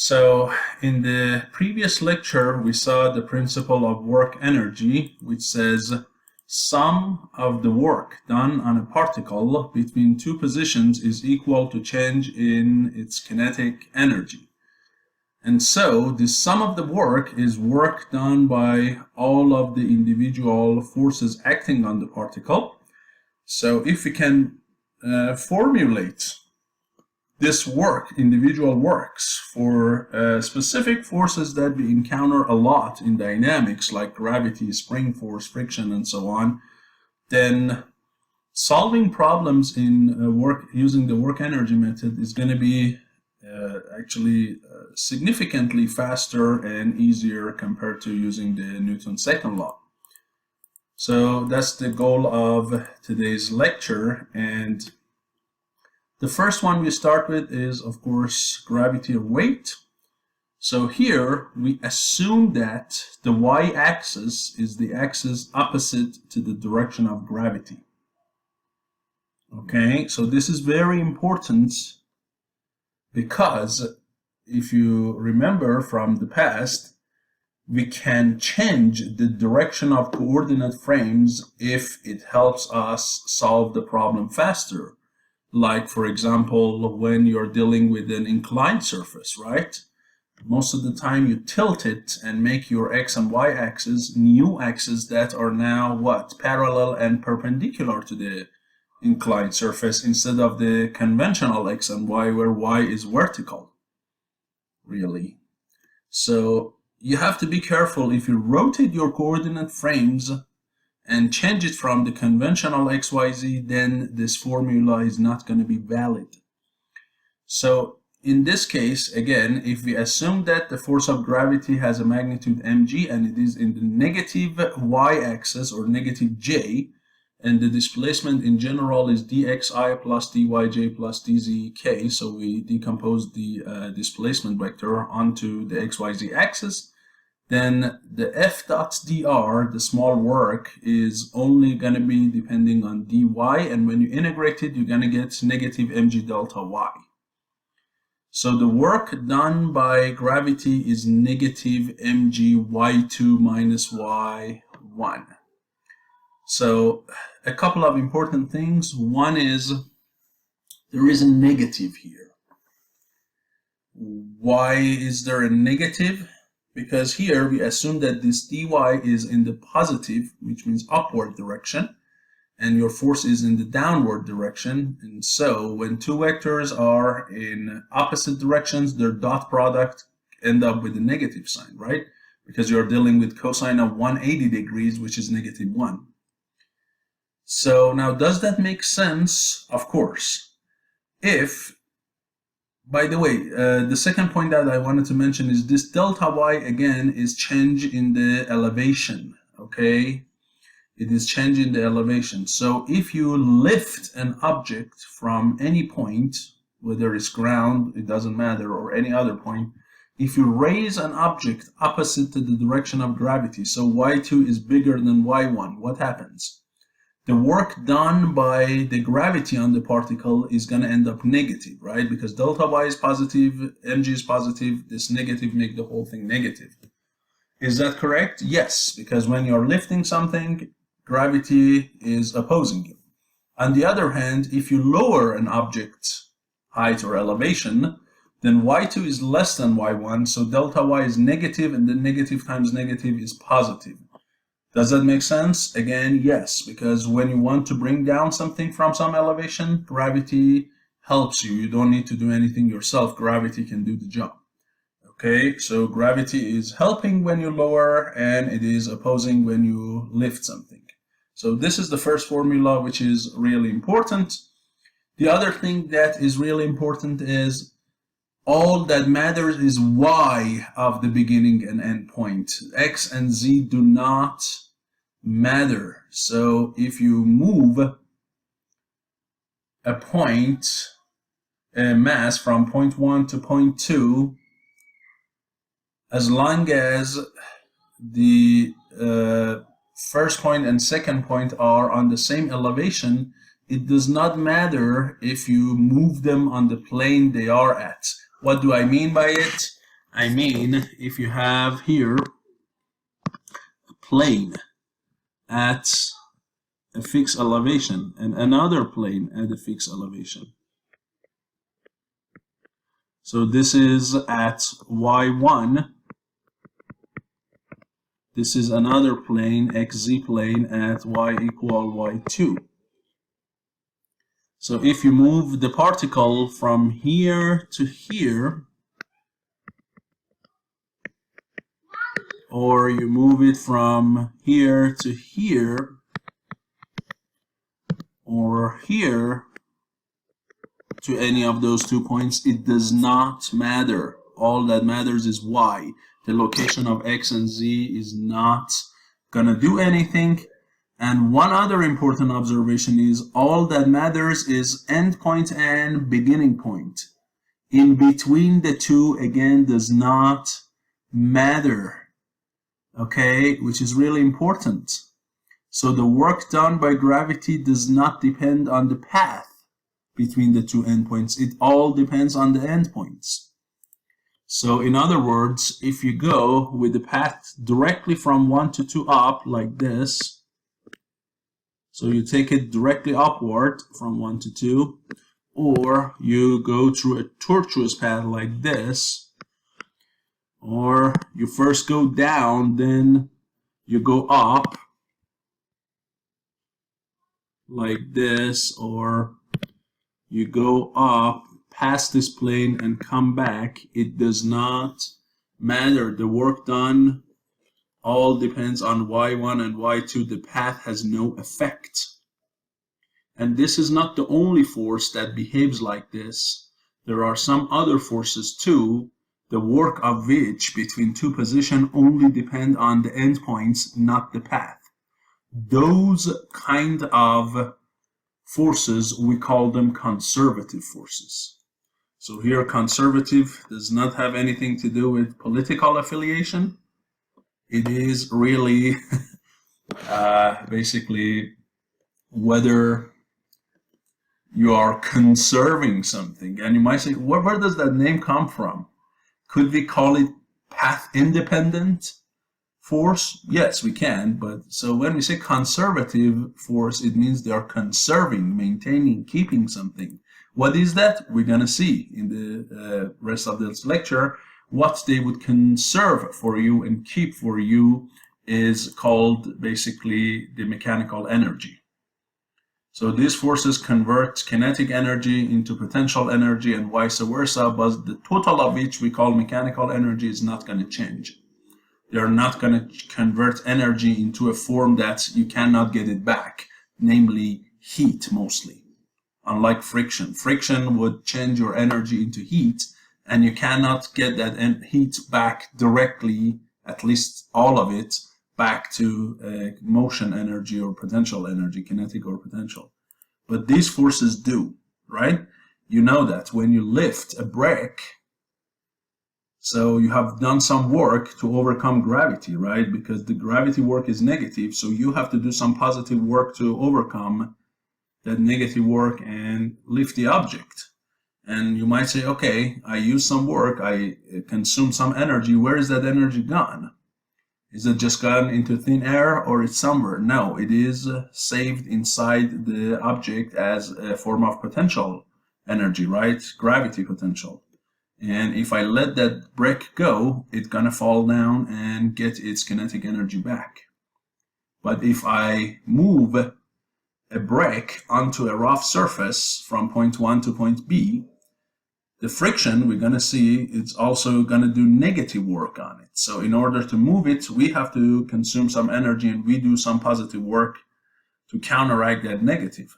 So in the previous lecture, we saw the principle of work energy, which says sum of the work done on a particle between two positions is equal to change in its kinetic energy. And so the sum of the work is work done by all of the individual forces acting on the particle. So if we can formulate this work, individual works, for specific forces that we encounter a lot in dynamics, like gravity, spring force, friction, and so on, then solving problems in work using the work energy method is going to be actually significantly faster and easier compared to using the Newton's second law. So that's the goal of today's lecture, and the first one we start with is, of course, gravity or weight. So here we assume that the y-axis is the axis opposite to the direction of gravity. Okay, so this is very important because if you remember from the past, we can change the direction of coordinate frames if it helps us solve the problem faster. Like, for example, when you're dealing with an inclined surface, right? Most of the time you tilt it and make your x and y axes new axes that are now what? Parallel and perpendicular to the inclined surface instead of the conventional x and y where y is vertical, really. So you have to be careful if you rotate your coordinate frames and change it from the conventional XYZ, then this formula is not going to be valid. So in this case, again, if we assume that the force of gravity has a magnitude mg and it is in the negative y-axis or negative j, and the displacement in general is dxi plus dyj plus dzk, so we decompose the displacement vector onto the xyz axis, then the f dot dr, the small work, is only going to be depending on dy, and when you integrate it, you're going to get negative mg delta y. So the work done by gravity is negative mg y2 minus y1. So a couple of important things. One is there is a negative here. Why is there a negative? Because here we assume that this dy is in the positive, which means upward direction, and your force is in the downward direction. And so when two vectors are in opposite directions, their dot product end up with a negative sign, right? Because you're dealing with cosine of 180 degrees, which is negative 1. So now, does that make sense? Of course. By the way, the second point that I wanted to mention is this delta y, again, is change in the elevation, okay? It is change in the elevation. So if you lift an object from any point, whether it's ground, it doesn't matter, or any other point, if you raise an object opposite to the direction of gravity, so y2 is bigger than y1, what happens? The work done by the gravity on the particle is going to end up negative, right? Because delta y is positive, mg is positive, this negative make the whole thing negative. Is that correct? Yes, because when you're lifting something, gravity is opposing you. On the other hand, if you lower an object's height or elevation, then y2 is less than y1, so delta y is negative, and then negative times negative is positive. Does that make sense? Again, yes, because when you want to bring down something from some elevation, gravity helps you. You don't need to do anything yourself. Gravity can do the job. Okay, so gravity is helping when you lower, and it is opposing when you lift something. So this is the first formula, which is really important. The other thing that is really important is all that matters is y of the beginning and end point. X and z do not matter. So if you move a mass from point 1 to point 2, as long as the first point and second point are on the same elevation, it does not matter if you move them on the plane they are at. What do I mean by it? I mean, if you have here a plane at a fixed elevation and another plane at a fixed elevation. So this is at y1. This is another plane, xz plane, at y equal y2. So if you move the particle from here to here, or you move it from here to here, or here to any of those 2 points, it does not matter. All that matters is y. The location of x and z is not gonna do anything. And one other important observation is all that matters is end point and beginning point. In between the two, again, does not matter, okay, which is really important. So the work done by gravity does not depend on the path between the two endpoints. It all depends on the endpoints. So in other words, if you go with the path directly from 1 to 2 up like this, so you take it directly upward from 1 to 2, or you go through a tortuous path like this, or you first go down, then you go up like this, or you go up past this plane and come back, it does not matter. The work done all depends on y1 and y2. The path has no effect. And this is not the only force that behaves like this. There are some other forces too, the work of which between two positions only depend on the endpoints, not the path. Those kind of forces, we call them conservative forces. So here, conservative does not have anything to do with political affiliation. It is really basically whether you are conserving something. And you might say, where does that name come from? Could we call it path independent force? Yes, we can. But so when we say conservative force, it means they are conserving, maintaining, keeping something. What is that? We're going to see in the rest of this lecture. What they would conserve for you and keep for you is called basically the mechanical energy. So these forces convert kinetic energy into potential energy and vice versa, but the total of which we call mechanical energy is not going to change. They're not going to convert energy into a form that you cannot get it back, namely heat mostly. Unlike friction. Friction would change your energy into heat, and you cannot get that heat back directly, at least all of it, back to motion energy or potential energy, kinetic or potential. But these forces do, right? You know that when you lift a brick, so you have done some work to overcome gravity, right? Because the gravity work is negative, so you have to do some positive work to overcome that negative work and lift the object. And you might say, okay, I use some work, I consume some energy. Where is that energy gone? Is it just gone into thin air, or it's somewhere? No, it is saved inside the object as a form of potential energy, right? Gravity potential. And if I let that brick go, it's gonna fall down and get its kinetic energy back. But if I move a brick onto a rough surface from point 1 to point B, the friction, we're going to see, it's also going to do negative work on it. So in order to move it, we have to consume some energy, and we do some positive work to counteract that negative.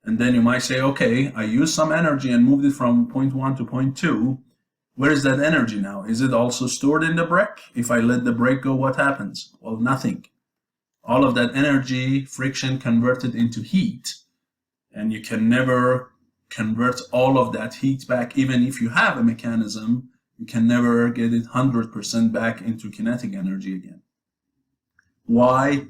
And then you might say, okay, I used some energy and moved it from point 1 to point 2. Where is that energy now? Is it also stored in the brick? If I let the brick go, what happens? Well, nothing. All of that energy, friction, converted into heat, and you can never convert all of that heat back. Even if you have a mechanism, you can never get it 100% back into kinetic energy again. Why?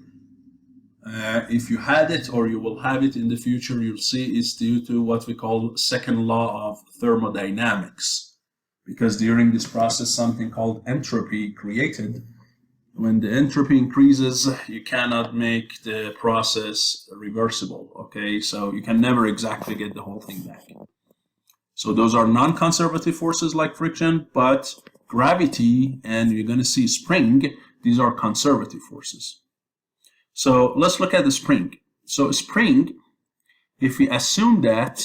If you had it, or you will have it in the future, you'll see it's due to what we call second law of thermodynamics. because during this process something called entropy created. When the entropy increases, you cannot make the process reversible, okay? So you can never exactly get the whole thing back. So those are non-conservative forces like friction, but gravity, and you're going to see spring, these are conservative forces. So let's look at the spring. So spring, if we assume that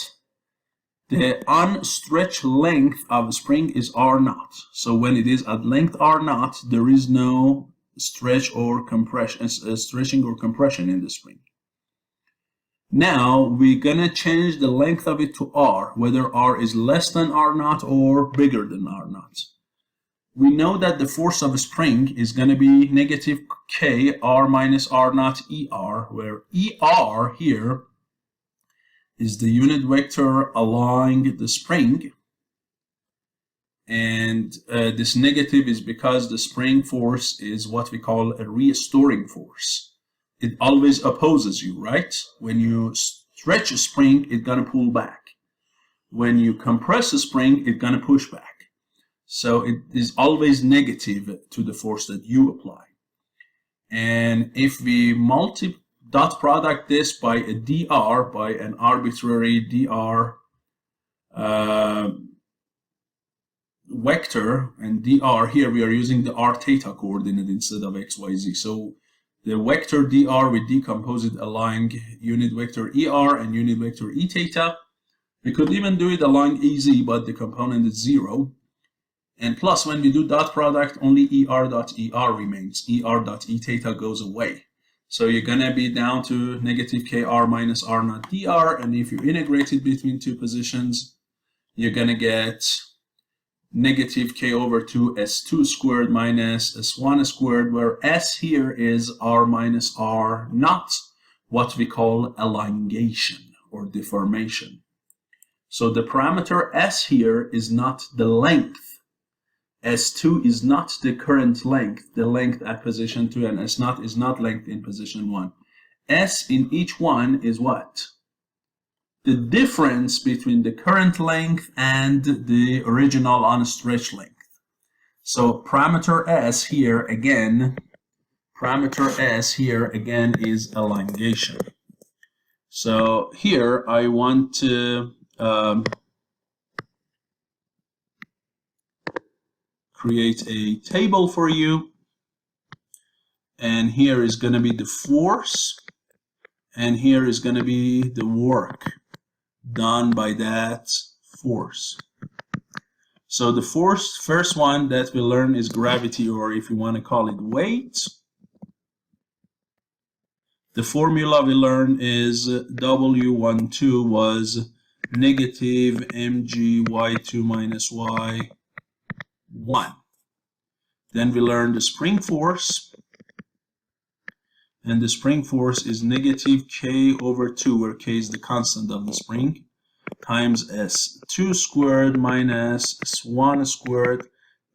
the unstretched length of a spring is R naught. So when it is at length R naught, there is no stretch or compression, stretching or compression in the spring. Now we're gonna change the length of it to R, whether R is less than R naught or bigger than R naught. We know that the force of a spring is gonna be negative K R minus R naught ER, where ER here is the unit vector along the spring, and this negative is because the spring force is what we call a restoring force. It always opposes you, right? When you stretch a spring, it's gonna pull back. When you compress a spring, it's gonna push back. So it is always negative to the force that you apply. And if we dot product this by a dr, by an arbitrary dr vector, and dr here we are using the r theta coordinate instead of xyz. So the vector dr, we decompose it along unit vector er and unit vector e theta. We could even do it along ez, but the component is 0. And plus, when we do dot product, only er dot er remains. Er dot e theta goes away. So you're going to be down to negative kr minus r naught dr, and if you integrate it between two positions, you're going to get negative k over 2 s2 squared minus s1 squared, where s here is r minus r naught, what we call elongation or deformation. So the parameter s here is not the length. S2 is not the current length, the length at position 2, and S0 is not length in position 1. S in each one is what? The difference between the current length and the original unstretched length. So parameter S here again is elongation. So here I want to create a table for you, and here is going to be the force, and here is going to be the work done by that force. So the first one that we learn is gravity, or if you want to call it weight. The formula we learned is W12 was negative mg y2 minus y1. Then we learned the spring force, and the spring force is negative k over 2, where k is the constant of the spring, times s2 squared minus s1 squared,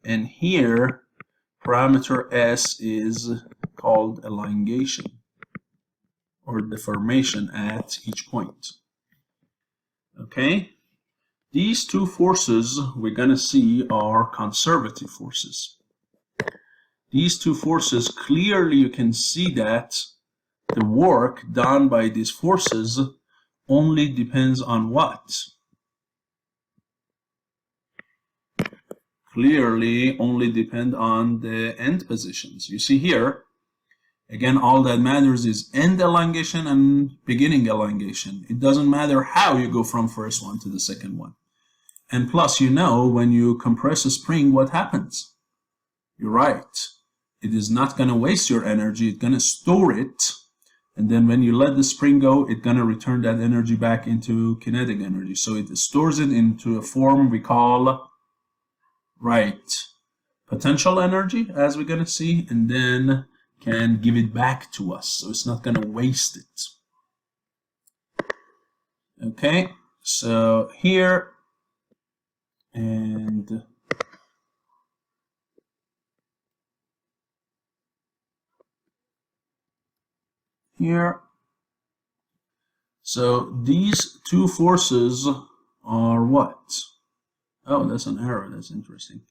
and here parameter s is called elongation or deformation at each point. Okay? These two forces we're going to see are conservative forces. These two forces, clearly you can see that the work done by these forces only depends on what? Clearly only depend on the end positions. You see here, again, all that matters is end elongation and beginning elongation. It doesn't matter how you go from first one to the second one. And plus, you know, when you compress a spring, what happens? You're right. It is not going to waste your energy. It's going to store it. And then when you let the spring go, it's going to return that energy back into kinetic energy. So it stores it into a form we call, right, potential energy, as we're going to see, and then can give it back to us. So it's not going to waste it. Okay, so here, and here. So these two forces are what? Oh, that's an arrow. That's interesting.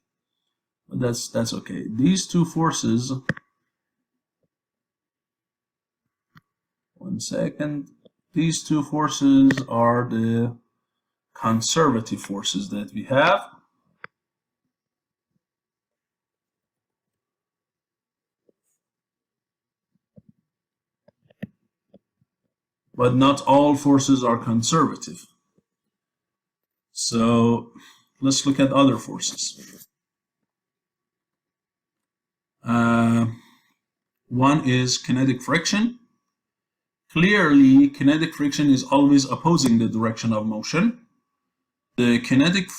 But that's okay. These two forces. One second. These two forces are the conservative forces that we have. But not all forces are conservative. So let's look at other forces. One is kinetic friction. Clearly, kinetic friction is always opposing the direction of motion. The kinetic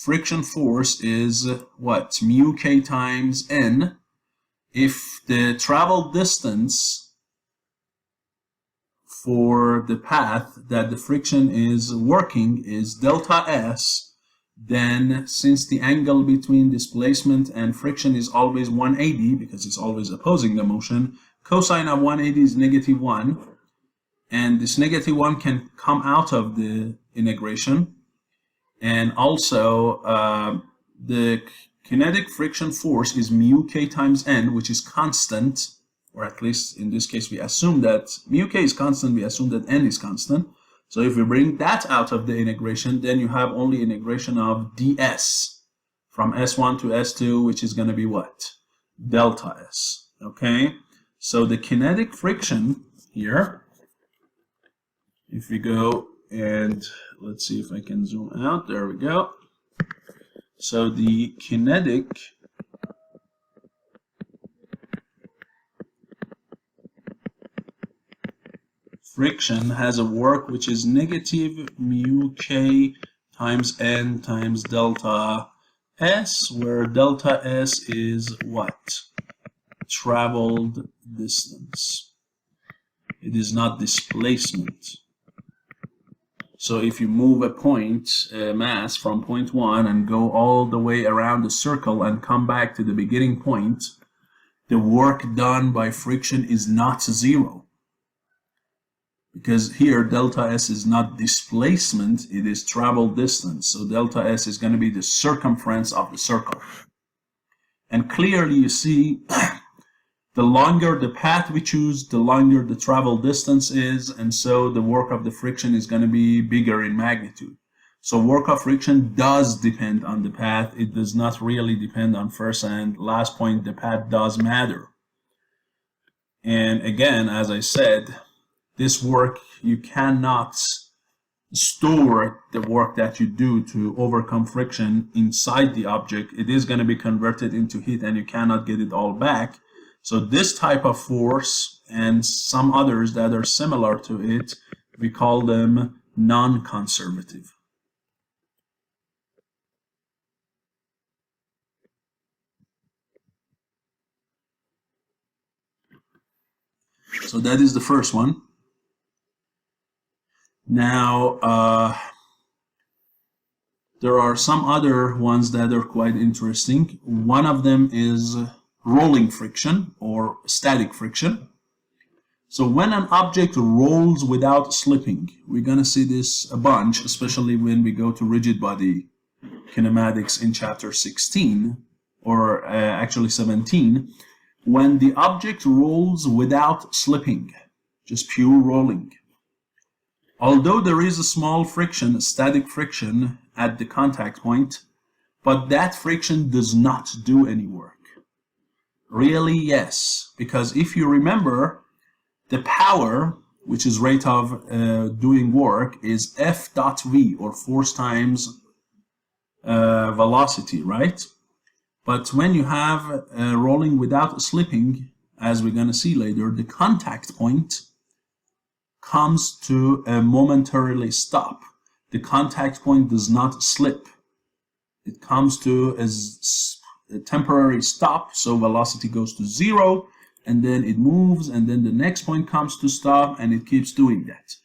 friction force is what? Mu k times n. If the travel distance for the path that the friction is working is delta s, then since the angle between displacement and friction is always 180, because it's always opposing the motion, cosine of 180 is -1, and this -1 can come out of the integration. And also the kinetic friction force is mu k times n, which is constant, or at least in this case we assume that mu k is constant, we assume that n is constant. So if we bring that out of the integration, then you have only integration of ds from s1 to s2, which is going to be what? Delta s. Okay, so the kinetic friction here, if we go and let's see if I can zoom out, there we go. So the kinetic friction has a work which is negative mu k times n times delta s, where delta s is what? Traveled distance. It is not displacement. So if you move a point, mass from point 1 and go all the way around the circle and come back to the beginning point, the work done by friction is not 0. Because here delta s is not displacement, it is travel distance. So delta s is going to be the circumference of the circle. And clearly you see, the longer the path we choose, the longer the travel distance is, and so the work of the friction is going to be bigger in magnitude. So work of friction does depend on the path. It does not really depend on first and last point. The path does matter. And again, as I said, this work, you cannot store the work that you do to overcome friction inside the object. It is going to be converted into heat and you cannot get it all back. So this type of force and some others that are similar to it, we call them non-conservative. So that is the first one. Now, there are some other ones that are quite interesting. One of them is rolling friction or static friction. So when an object rolls without slipping, we're going to see this a bunch, especially when we go to rigid body kinematics in chapter 16, or actually 17. When the object rolls without slipping, just pure rolling, although there is a small friction, static friction at the contact point, but that friction does not do any work. Really, yes, because if you remember, the power, which is rate of doing work, is F dot V, or force times velocity, right? But when you have rolling without slipping, as we're going to see later, the contact point comes to a momentarily stop. The contact point does not slip. It comes to a temporary stop, so velocity goes to 0, and then it moves, and then the next point comes to stop, and it keeps doing that.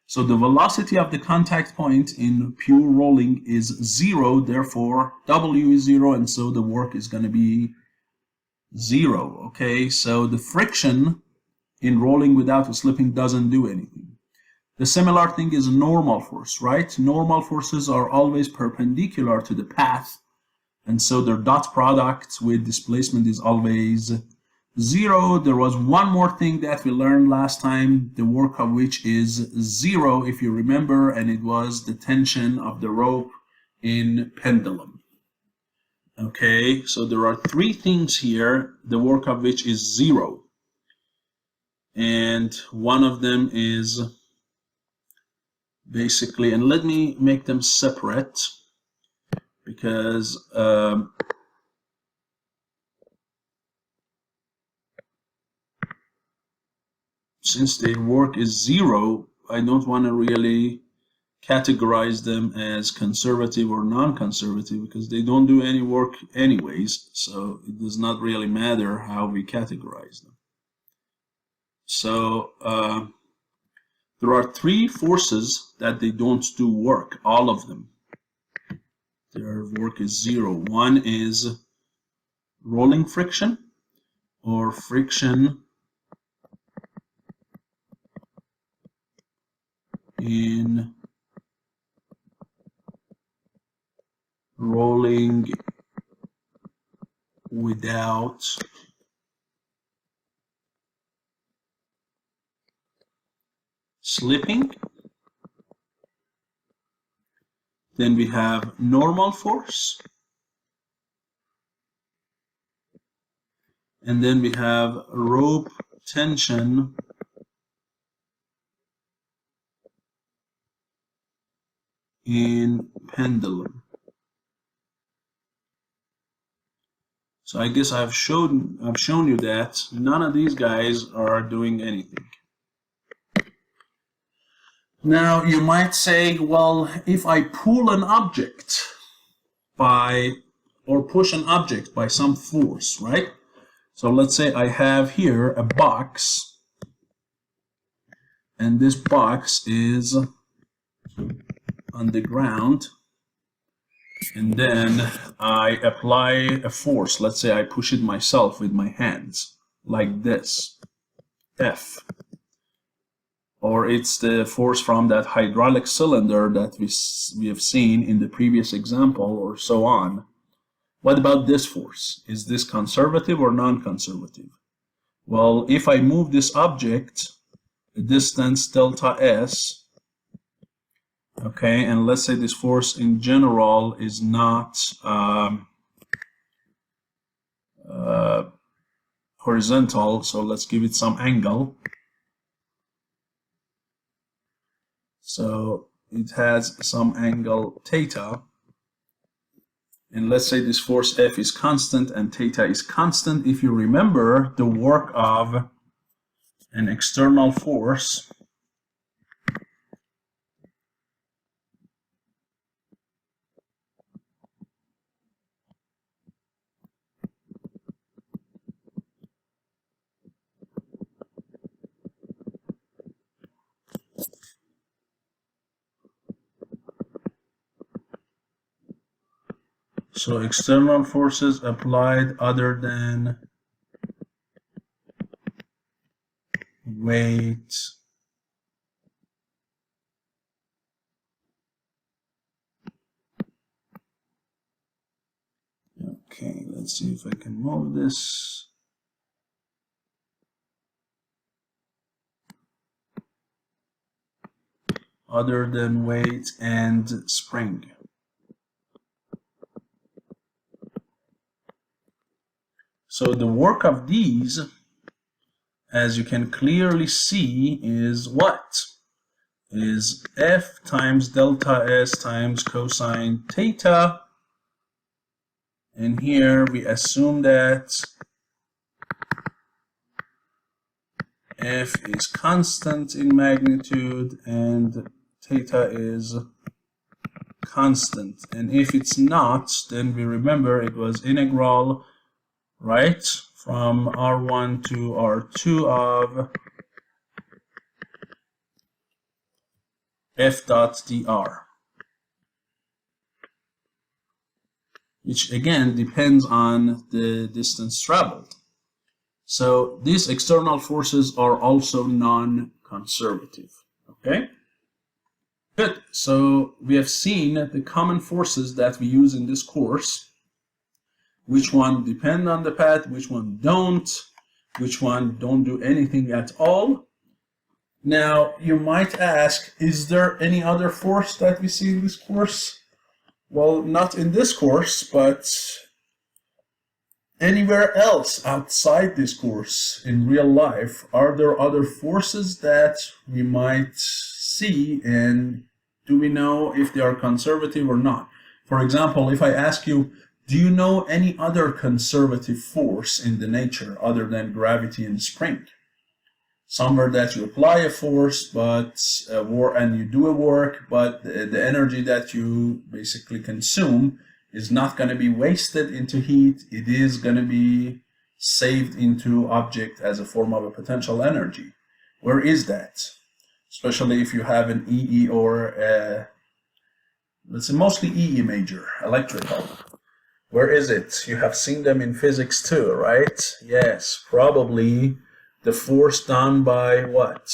So the velocity of the contact point in pure rolling is 0, therefore W is 0, and so the work is going to be 0. Okay, so the friction in rolling without slipping doesn't do anything. The similar thing is normal force, right? Normal forces are always perpendicular to the path, and so their dot product with displacement is always 0. There was one more thing that we learned last time, the work of which is 0, if you remember, and it was the tension of the rope in pendulum. Okay, so there are 3 things here, the work of which is 0. And one of them is basically, and let me make them separate, because since their work is 0, I don't want to really categorize them as conservative or non-conservative, because they don't do any work anyways, so it does not really matter how we categorize them. So there are 3 forces that they don't do work, all of them. Their work is 0. One is rolling friction, or friction in rolling without slipping. Then we have normal force. And then we have rope tension in pendulum. So I guess I've shown you that none of these guys are doing anything. Now you might say, well, if I pull an object or push an object by some force, right? So let's say I have here a box, and this box is on the ground, and then I apply a force. Let's say I push it myself with my hands, like this, F. Or it's the force from that hydraulic cylinder that we have seen in the previous example, or so on. What about this force? Is this conservative or non-conservative? Well, if I move this object a distance delta S, okay, and let's say this force in general is not horizontal, so let's give it some angle. So it has some angle theta, and let's say this force F is constant and theta is constant. If you remember the work of an external force, so external forces applied other than weight okay, let's see if I can move this. Other than weight and spring. So the work of these, as you can clearly see, is what? Is F times delta S times cosine theta. And here we assume that F is constant in magnitude and theta is constant. And if it's not, then we remember it was integral, right, from R1 to R2 of F dot dr, which again depends on the distance traveled. So these external forces are also non-conservative, okay? Good. So we have seen the common forces that we use in this course. Which one depend on the path, which one don't, which one don't do anything at all. Now, you might ask, is there any other force that we see in this course? Well, not in this course, but anywhere else outside this course in real life. Are there other forces that we might see, and do we know if they are conservative or not? For example, if I ask you, do you know any other conservative force in the nature other than gravity and spring? Somewhere that you apply a force, but and you do a work, but the energy that you basically consume is not going to be wasted into heat. It is going to be saved into object as a form of a potential energy. Where is that? Especially if you have an EE or let's say mostly EE major, electrical. Where is it? You have seen them in physics too, right? Yes, probably the force done by what?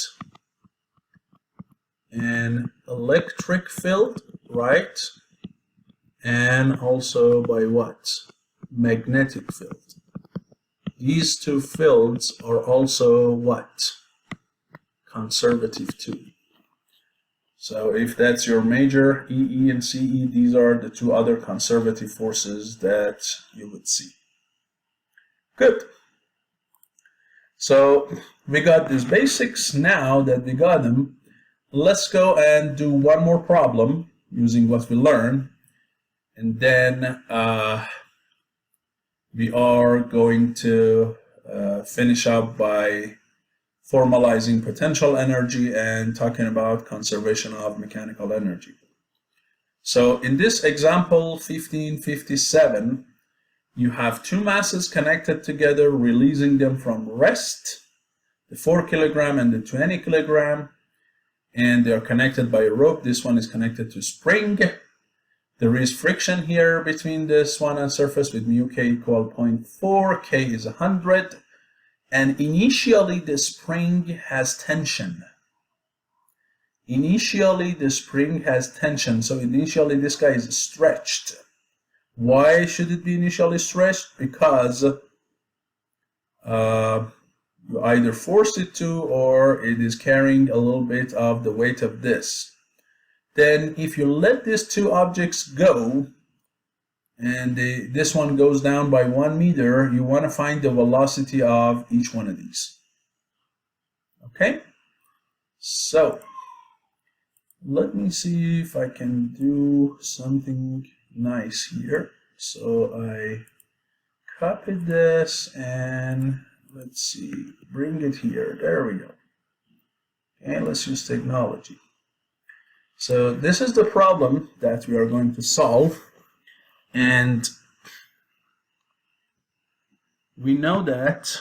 An electric field, right? And also by what? Magnetic field. These two fields are also what? Conservative too. So if that's your major, EE and CE, these are the two other conservative forces that you would see. Good. So we got these basics. Now that we got them, let's go and do one more problem using what we learned. And then we are going to finish up by formalizing potential energy and talking about conservation of mechanical energy. So in this example 1557, you have two masses connected together, releasing them from rest, the 4 kilogram and the 20 kilogram, and they are connected by a rope. This one is connected to spring. There is friction here between this one and surface with mu k equal 0.4, k is 100, and initially the spring has tension. Initially the spring has tension, so initially this guy is stretched. Why should it be initially stretched? Because you either force it to, or it is carrying a little bit of the weight of this. Then if you let these two objects go, and this one goes down by 1 meter, you want to find the velocity of each one of these. Okay? So, let me see if I can do something nice here. So I copied this and let's see, bring it here. There we go. And let's use technology. So this is the problem that we are going to solve. And we know that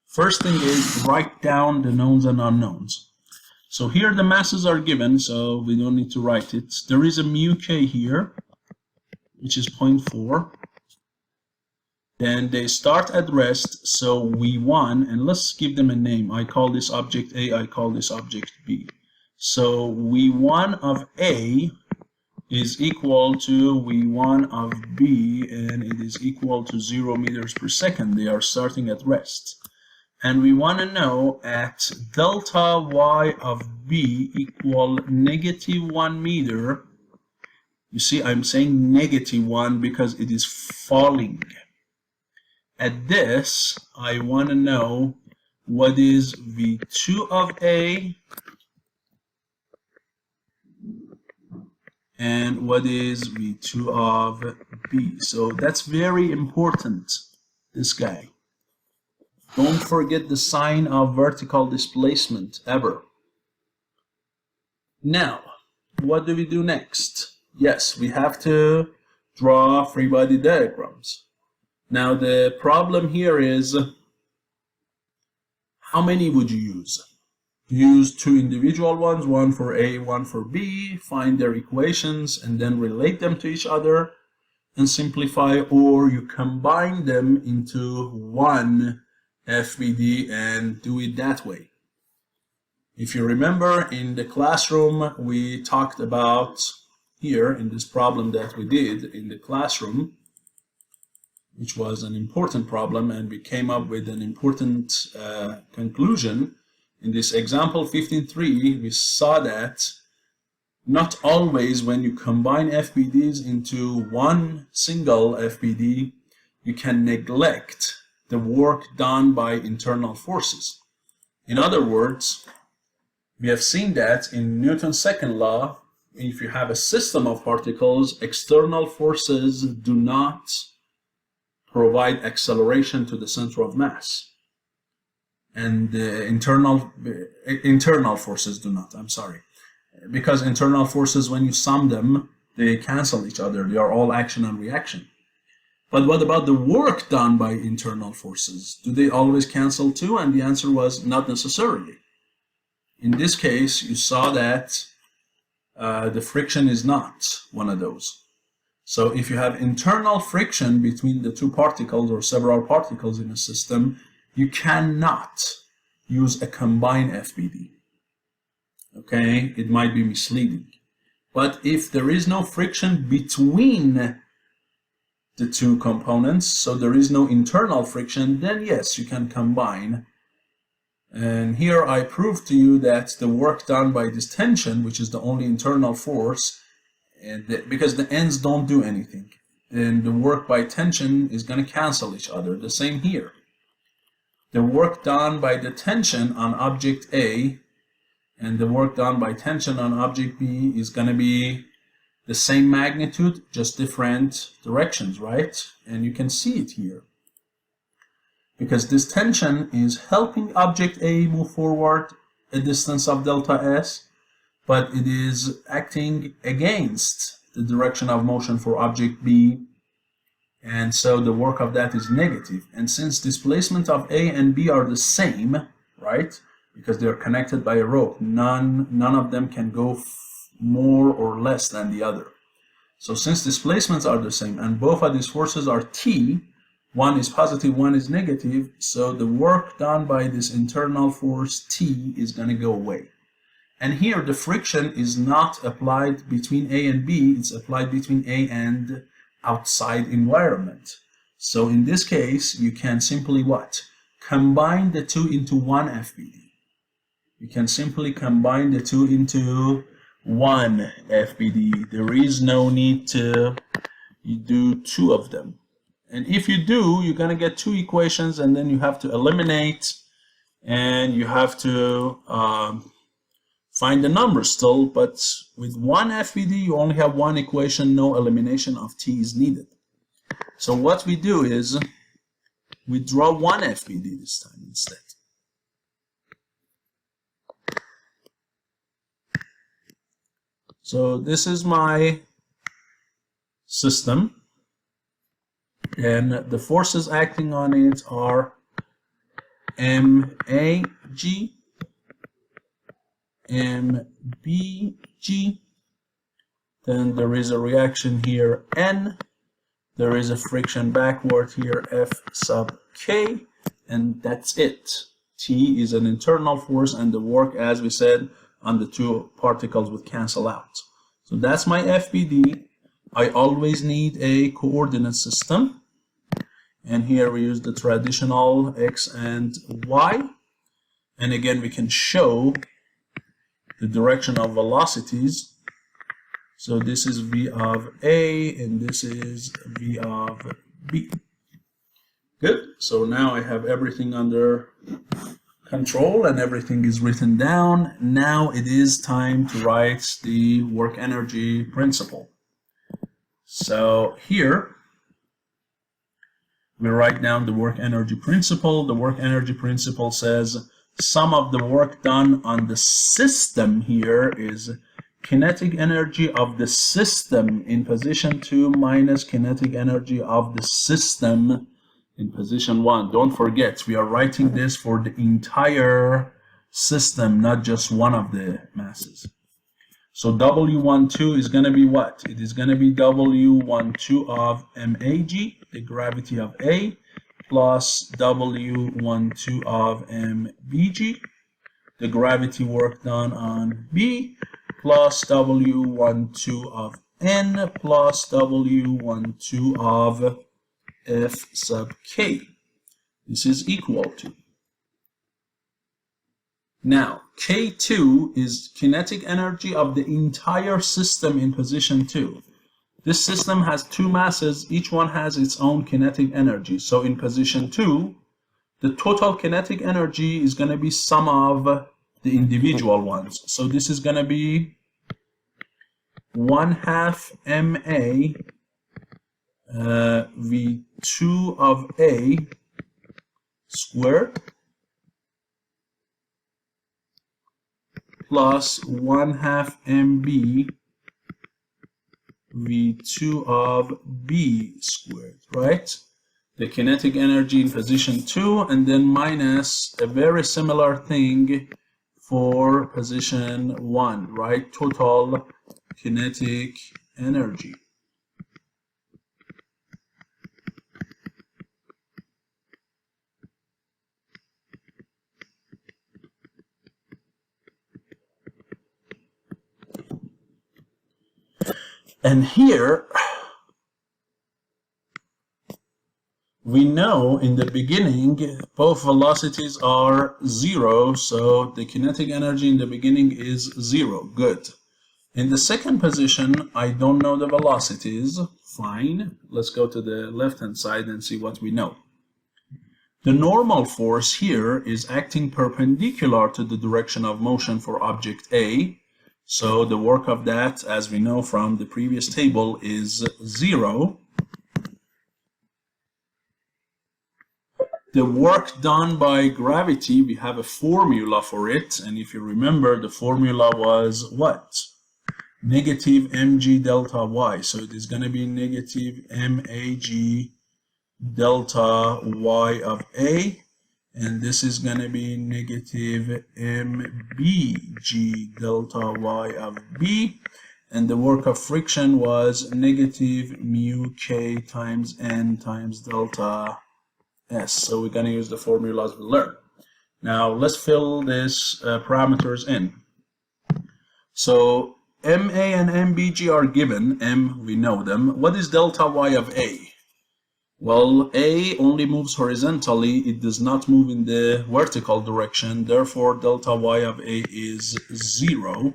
first thing is write down the knowns and unknowns. So here the masses are given, so we don't need to write it. There is a mu k here, which is 0.4. Then they start at rest, so V1, and let's give them a name. I call this object A, I call this object B. So V1 of A is equal to V1 of B, and it is equal to 0 meters per second. They are starting at rest. And we want to know at delta Y of B equal -1 meter. You see, I'm saying -1 because it is falling. At this, I want to know what is V2 of A and what is V2 of B. So that's very important, this guy. Don't forget the sign of vertical displacement ever. Now, what do we do next? Yes, we have to draw free body diagrams. Now the problem here is, how many would you use? Use two individual ones, one for A, one for B, find their equations and then relate them to each other and simplify, or you combine them into one FBD and do it that way. If you remember in the classroom, we talked about here in this problem that we did in the classroom, which was an important problem, and we came up with an important conclusion. In this example 15.3, we saw that not always when you combine FBDs into one single FBD, you can neglect the work done by internal forces. In other words, we have seen that in Newton's second law, if you have a system of particles, external forces do not provide acceleration to the center of mass. And internal forces do not, I'm sorry. Because internal forces, when you sum them, they cancel each other. They are all action and reaction. But what about the work done by internal forces? Do they always cancel too? And the answer was not necessarily. In this case, you saw that the friction is not one of those. So if you have internal friction between the two particles or several particles in a system, you cannot use a combined FBD. Okay, it might be misleading. But if there is no friction between the two components, so there is no internal friction, then yes, you can combine. And here I prove to you that the work done by this tension, which is the only internal force, because the ends don't do anything, then the work by tension is going to cancel each other. The same here. The work done by the tension on object A and the work done by tension on object B is going to be the same magnitude, just different directions, right? And you can see it here. Because this tension is helping object A move forward a distance of delta S, but it is acting against the direction of motion for object B, and so the work of that is negative. And since displacement of A and B are the same, right, because they're connected by a rope, none of them can go more or less than the other. So since displacements are the same and both of these forces are T, one is positive, one is negative, so the work done by this internal force T is going to go away. And here the friction is not applied between A and B, it's applied between A and outside environment. So in this case, you can simply what? Combine the two into one FBD. You can simply combine the two into one FBD. There is no need to do two of them. And if you do, you're going to get two equations, and then you have to eliminate, and you have to find the numbers still. But with one FBD, you only have one equation, no elimination of T is needed. So what we do is we draw one FBD this time instead. So this is my system, and the forces acting on it are MAG, MBG, then there is a reaction here N, there is a friction backward here F sub K, and that's it. T is an internal force, and the work, as we said, on the two particles would cancel out. So that's my FBD. I always need a coordinate system, and here we use the traditional X and Y, and again we can show the direction of velocities. So this is V of A and this is V of B. Good. So now I have everything under control and everything is written down. Now it is time to write the work energy principle. So here we write down the work energy principle. The work energy principle says sum of the work done on the system here is kinetic energy of the system in position 2 minus kinetic energy of the system in position 1. Don't forget, we are writing this for the entire system, not just one of the masses. So W12 is going to be what? It is going to be W12 of MAG, the gravity of A, plus W12 of MBG, the gravity work done on B, plus W12 of N plus W12 of F sub K. This is equal to. Now, K2 is kinetic energy of the entire system in position 2. This system has two masses, each one has its own kinetic energy. So in position 2, the total kinetic energy is going to be sum of the individual ones. So this is going to be 1/2 ma V2 of A squared plus 1/2 mb V2 of B squared, right? The kinetic energy in position 2, and then minus a very similar thing for position 1, right? Total kinetic energy. And here, we know in the beginning both velocities are 0, so the kinetic energy in the beginning is 0. Good. In the second position, I don't know the velocities. Fine. Let's go to the left-hand side and see what we know. The normal force here is acting perpendicular to the direction of motion for object A. So the work of that, as we know from the previous table, is 0. The work done by gravity, we have a formula for it, and if you remember, the formula was what? Negative mg delta y. So it is going to be negative mag delta y of A, and this is going to be negative mbg delta y of B, and the work of friction was negative mu k times n times delta s. So we're going to use the formulas we learned. Now let's fill these parameters in. So ma and mbg are given. M, we know them. What is delta y of A? Well, A only moves horizontally, it does not move in the vertical direction, therefore delta y of A is 0.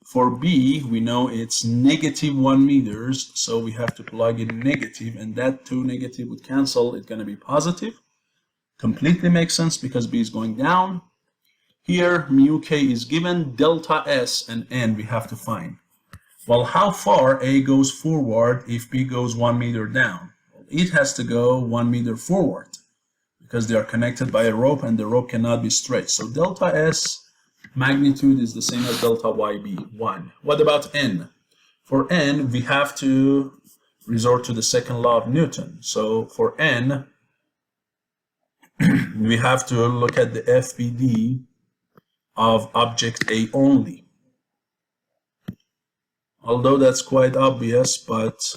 For B, we know it's negative 1 meters, so we have to plug in negative, and that 2 negative would cancel, it's going to be positive. Completely makes sense because B is going down. Here, mu k is given, delta S and N we have to find. Well, how far A goes forward if B goes 1 meter down? It has to go 1 meter forward because they are connected by a rope and the rope cannot be stretched. So delta S magnitude is the same as delta YB, 1. What about N? For N, we have to resort to the second law of Newton. So for N, we have to look at the FBD of object A only. Although that's quite obvious, but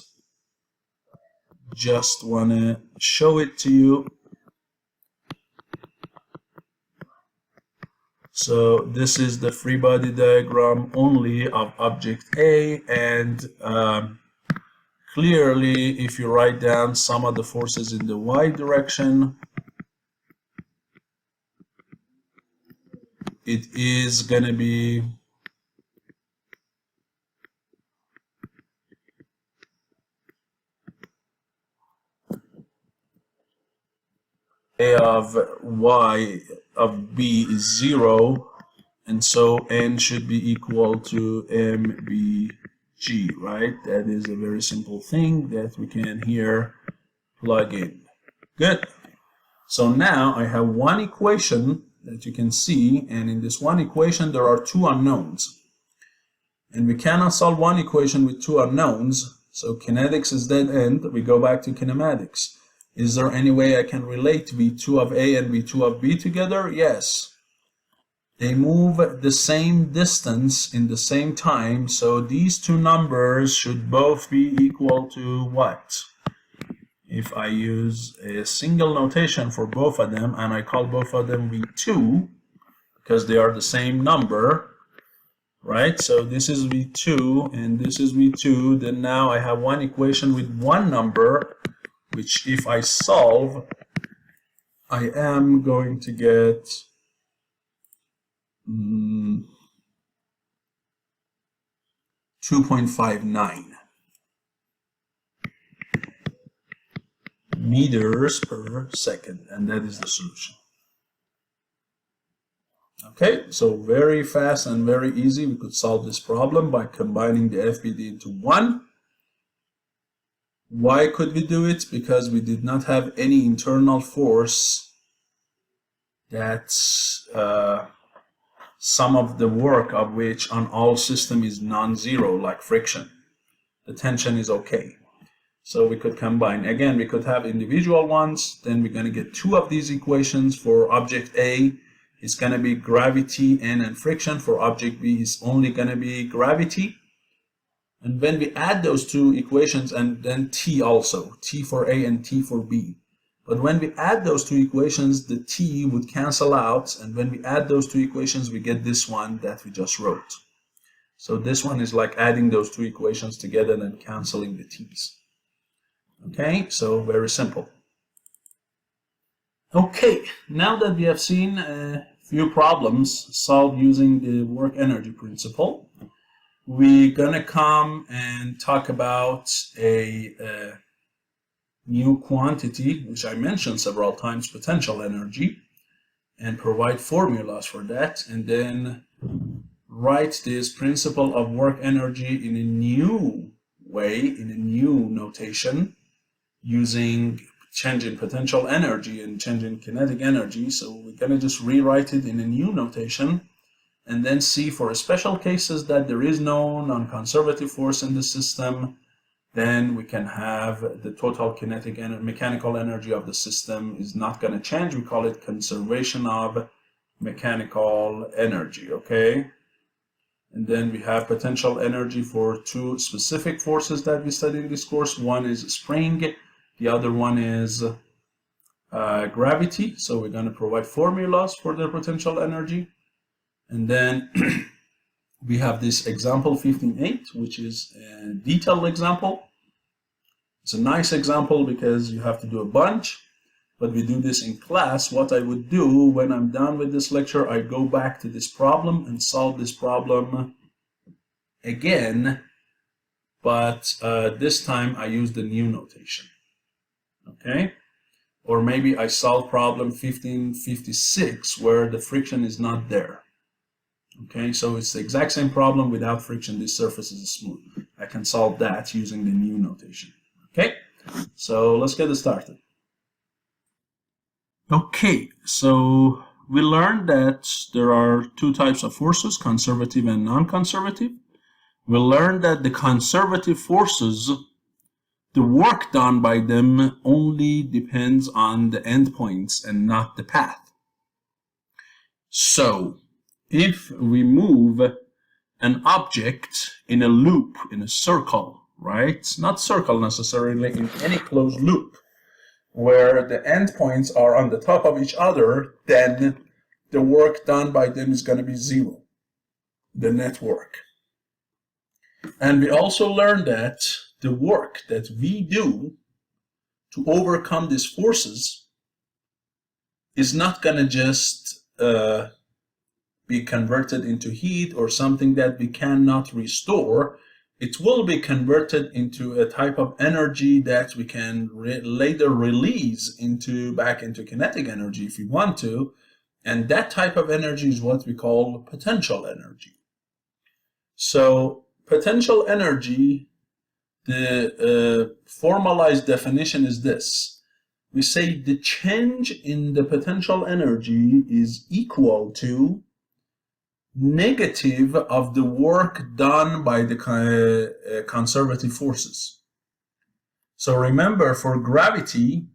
just want to show it to you. So this is the free body diagram only of object A, and clearly if you write down some of the forces in the y direction, it is going to be A of y of B is 0, and so N should be equal to mbg, right? That is a very simple thing that we can here plug in. Good. So now I have one equation that you can see, and in this one equation there are two unknowns. And we cannot solve one equation with two unknowns, so kinetics is dead end. We go back to kinematics. Is there any way I can relate V2 of A and V2 of B together? Yes. They move the same distance in the same time, so these two numbers should both be equal to what? If I use a single notation for both of them, and I call both of them V2, because they are the same number, right? So this is V2 and this is V2. Then now I have one equation with one number, which if I solve, I am going to get 2.59 meters per second, and that is the solution. Okay, so very fast and very easy. We could solve this problem by combining the FBD into one. Why could we do it? Because we did not have any internal force that's sum of the work of which on all system is non-zero, like friction. The tension is okay. So we could combine. Again, we could have individual ones. Then we're going to get two of these equations. For object A, it's going to be gravity, N, and friction. For object B, it's only going to be gravity. And when we add those two equations, and then T also, T for A and T for B. But when we add those two equations, the T would cancel out. And when we add those two equations, we get this one that we just wrote. So this one is like adding those two equations together and then canceling the T's. Okay, so very simple. Okay, now that we have seen a few problems solved using the work energy principle, we're gonna come and talk about a new quantity, which I mentioned several times, potential energy, and provide formulas for that, and then write this principle of work energy in a new way, in a new notation, using changing potential energy and changing kinetic energy. So we're going to just rewrite it in a new notation, and then see for special cases that there is no non-conservative force in the system, then we can have the total kinetic and mechanical energy of the system is not going to change. We call it conservation of mechanical energy, okay? And then we have potential energy for two specific forces that we study in this course. One is spring, the other one is gravity. So we're going to provide formulas for their potential energy. And then we have this example 15.8, which is a detailed example. It's a nice example because you have to do a bunch, but we do this in class. What I would do when I'm done with this lecture, I go back to this problem and solve this problem again, but this time I use the new notation. Okay? Or maybe I solve problem 1556 where the friction is not there. Okay, so it's the exact same problem without friction. This surface is smooth. I can solve that using the new notation. Okay, so let's get started. Okay, so we learned that there are two types of forces, conservative and non-conservative. We learned that the conservative forces, the work done by them only depends on the endpoints and not the path. So if we move an object in a loop, in a circle, right? Not circle necessarily, in any closed loop, where the endpoints are on the top of each other, then the work done by them is going to be zero, the net work. And we also learned that the work that we do to overcome these forces is not going to just be converted into heat or something that we cannot restore. It will be converted into a type of energy that we can later release back into kinetic energy if we want to. And that type of energy is what we call potential energy. So potential energy, the formalized definition is this. We say the change in the potential energy is equal to negative of the work done by the conservative forces. So remember, for gravity,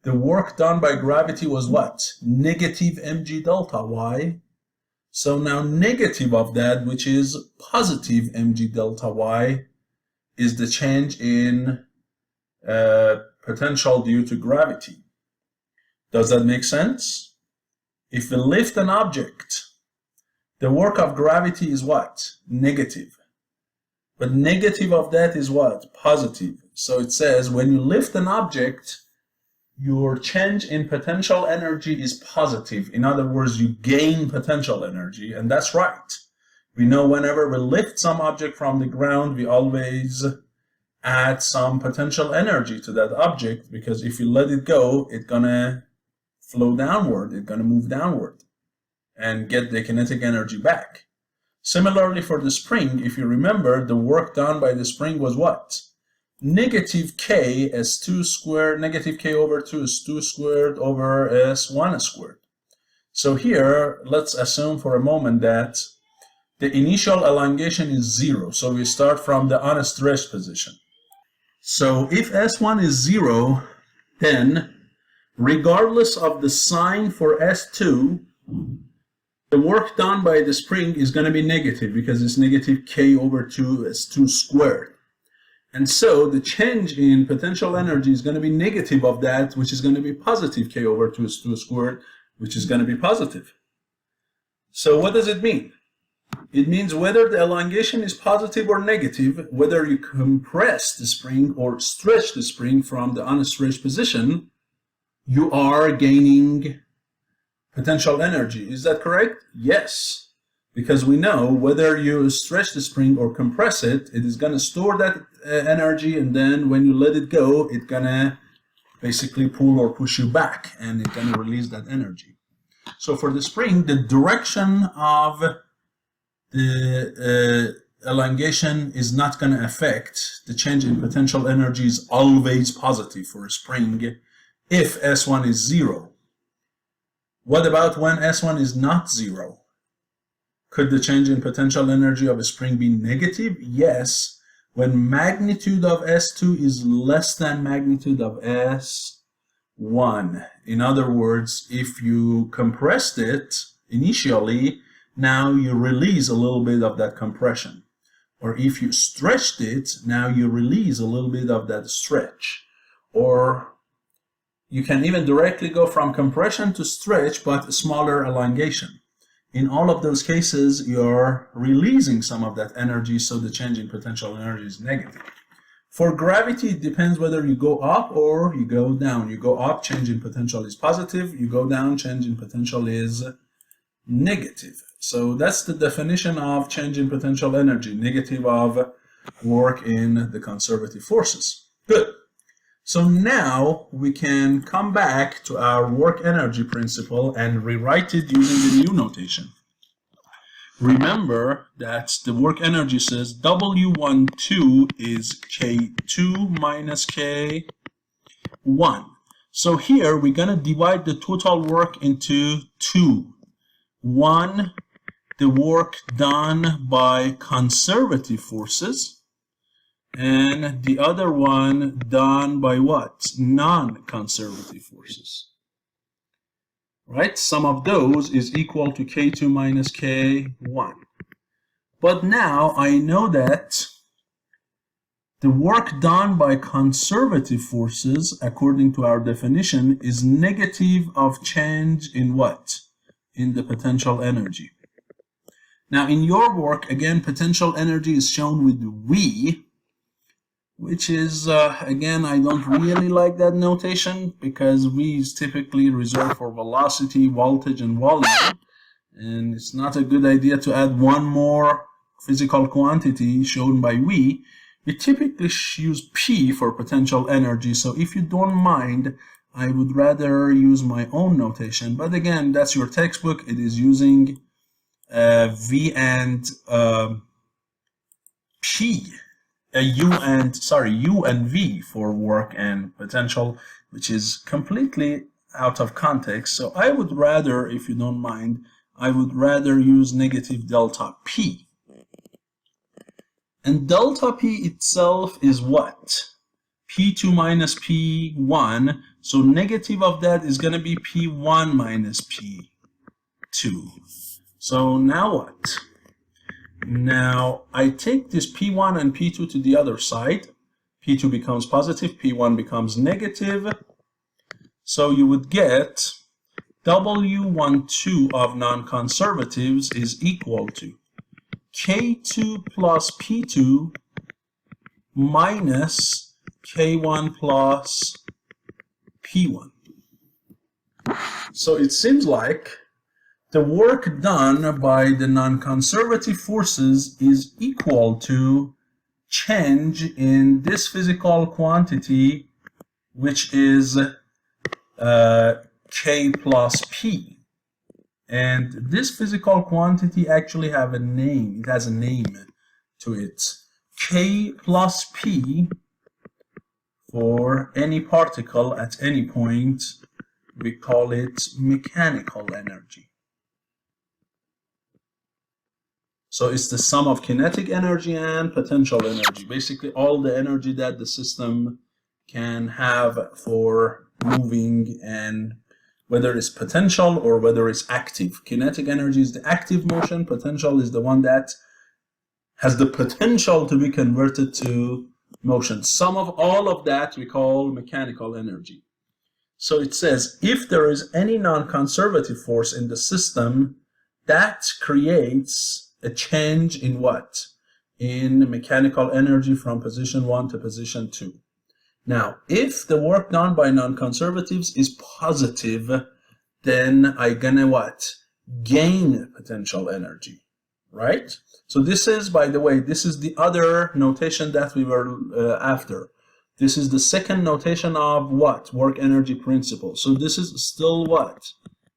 the work done by gravity was what? Negative mg delta y. So now negative of that, which is positive mg delta y, is the change in potential due to gravity. Does that make sense? If we lift an object The work of gravity is what? Negative. But negative of that is what? Positive. So it says when you lift an object, your change in potential energy is positive. In other words, you gain potential energy, and that's right. We know whenever we lift some object from the ground, we always add some potential energy to that object, because if you let it go, it's gonna flow downward, it's gonna move downward and get the kinetic energy back. Similarly for the spring, if you remember, the work done by the spring was what? Negative k s2 squared, negative k over 2 is 2 squared over s1 squared. So here, let's assume for a moment that the initial elongation is 0. So we start from the unstretched position. So if s1 is 0, then regardless of the sign for s2, the work done by the spring is going to be negative, because it's negative k over 2 s2 squared. And so the change in potential energy is going to be negative of that, which is going to be positive k over 2 s2 squared, which is going to be positive. So what does it mean? It means whether the elongation is positive or negative, whether you compress the spring or stretch the spring from the unstretched position, you are gaining potential energy. Is that correct? Yes. Because we know whether you stretch the spring or compress it, it is going to store that energy, and then when you let it go, it's going to basically pull or push you back, and it's going to release that energy. So for the spring, the direction of the elongation is not going to affect the change in potential energy. Is always positive for a spring if S1 is 0. What about when S1 is not 0? Could the change in potential energy of a spring be negative? Yes, when magnitude of S2 is less than magnitude of S1. In other words, if you compressed it initially, now you release a little bit of that compression. Or if you stretched it, now you release a little bit of that stretch. Or you can even directly go from compression to stretch, but a smaller elongation. In all of those cases, you're releasing some of that energy, so the change in potential energy is negative. For gravity, it depends whether you go up or you go down. You go up, change in potential is positive. You go down, change in potential is negative. So that's the definition of change in potential energy, negative of work in the conservative forces. Good. So now we can come back to our work energy principle and rewrite it using the new notation. Remember that the work energy says W12 is K2 minus K1. So here we're going to divide the total work into two. One, the work done by conservative forces, and the other one done by what? Non-conservative forces. Right? Sum of those is equal to K2 minus K1. But now I know that the work done by conservative forces, according to our definition, is negative of change in what? In the potential energy. Now in your work, again, potential energy is shown with V, which is, again, I don't really like that notation, because V is typically reserved for velocity, voltage, and volume. And it's not a good idea to add one more physical quantity shown by V. We typically use P for potential energy, so if you don't mind, I would rather use my own notation. But again, that's your textbook. It is using V and P. U and V for work and potential, which is completely out of context. So I would rather, if you don't mind, I would rather use negative delta P. And delta P itself is what? P2 minus P1. So negative of that is going to be P1 minus P2. So now what? Now I take this P1 and P2 to the other side. P2 becomes positive, P1 becomes negative. So you would get W12 of non-conservatives is equal to K2 plus P2 minus K1 plus P1. So it seems like the work done by the non-conservative forces is equal to change in this physical quantity, which is K plus P. And this physical quantity actually have a name. It has a name to it. K plus P for any particle at any point, we call it mechanical energy. So it's the sum of kinetic energy and potential energy. Basically all the energy that the system can have for moving, and whether it's potential or whether it's active. Kinetic energy is the active motion. Potential is the one that has the potential to be converted to motion. Sum of all of that we call mechanical energy. So it says if there is any non-conservative force in the system, that creates a change in what? In mechanical energy from position 1 to position 2. Now, if the work done by non-conservatives is positive, then I'm gonna what? Gain potential energy, right? So this is, by the way, this is the other notation that we were after. This is the second notation of what? Work energy principle. So this is still what?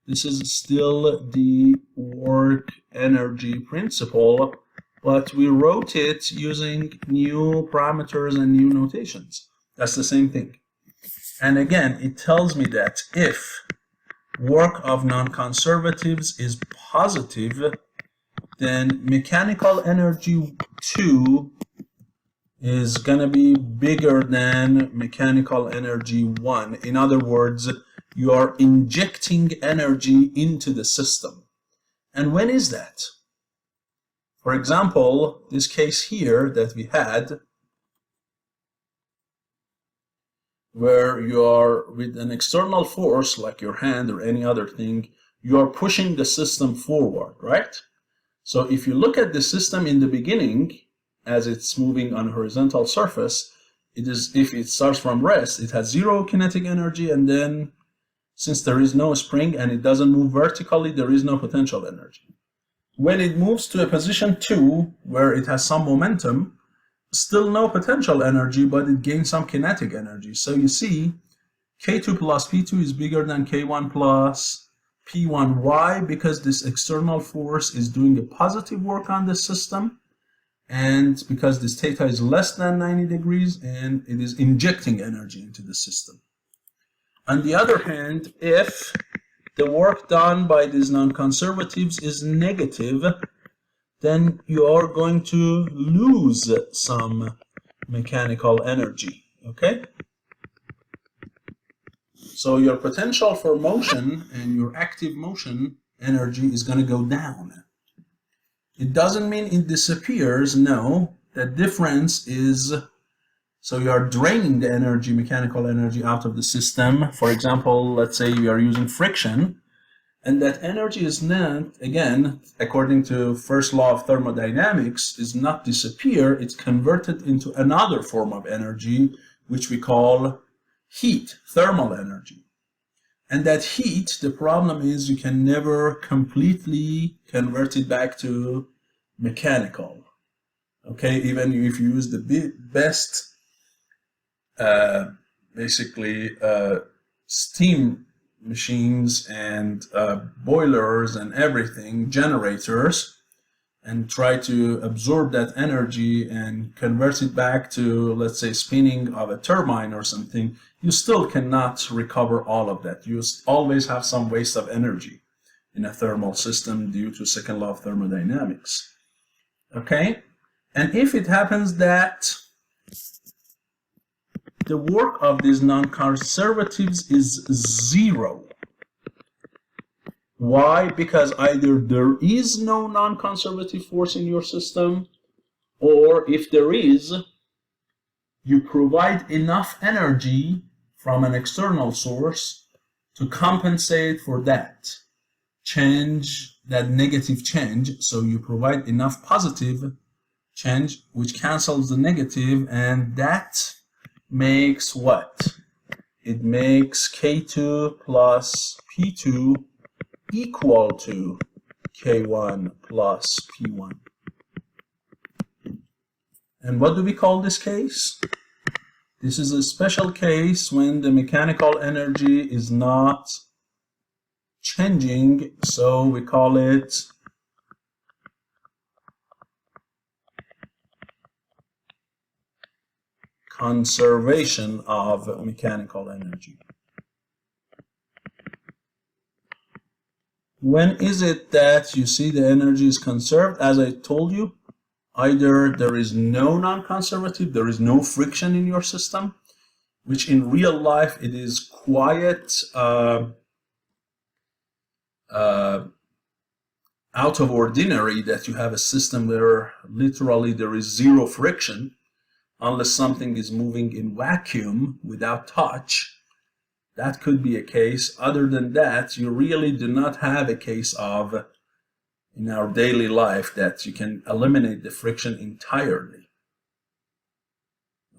This is still the work energy principle, but we wrote it using new parameters and new notations. That's the same thing. And again, it tells me that if work of non-conservatives is positive, then mechanical energy 2 is going to be bigger than mechanical energy 1. In other words, you are injecting energy into the system. And when is that? For example, this case here that we had, where you are with an external force like your hand or any other thing, you are pushing the system forward, right? So if you look at the system in the beginning, as it's moving on a horizontal surface, it is, if it starts from rest, it has 0 kinetic energy, and then since there is no spring and it doesn't move vertically, there is no potential energy. When it moves to a position 2, where it has some momentum, still no potential energy, but it gains some kinetic energy. So you see, K2 plus P2 is bigger than K1 plus P1. Why? Because this external force is doing a positive work on the system, and because this theta is less than 90 degrees, and it is injecting energy into the system. On the other hand, if the work done by these non-conservatives is negative, then you are going to lose some mechanical energy, okay? So your potential for motion and your active motion energy is going to go down. It doesn't mean it disappears, no. The difference is, so you are draining the energy, mechanical energy out of the system. For example, let's say you are using friction, and that energy is not, again, according to first law of thermodynamics, is not disappear, it's converted into another form of energy, which we call heat, thermal energy. And that heat, the problem is you can never completely convert it back to mechanical. Okay, even if you use the best steam machines and boilers and everything, generators, and try to absorb that energy and convert it back to, let's say, spinning of a turbine or something, you still cannot recover all of that. You always have some waste of energy in a thermal system due to second law of thermodynamics. Okay? And if it happens that the work of these non-conservatives is 0. Why? Because either there is no non-conservative force in your system, or if there is, you provide enough energy from an external source to compensate for that change, that negative change. So you provide enough positive change which cancels the negative, and that makes what? It makes K2 plus P2 equal to K1 plus P1. And what do we call this case? This is a special case when the mechanical energy is not changing, so we call it conservation of mechanical energy. When is it that you see the energy is conserved? As I told you, either there is no non-conservative, there is no friction in your system, which in real life it is quite out of ordinary that you have a system where literally there is zero friction unless something is moving in vacuum without touch. That could be a case. Other than that, you really do not have a case of, in our daily life, that you can eliminate the friction entirely.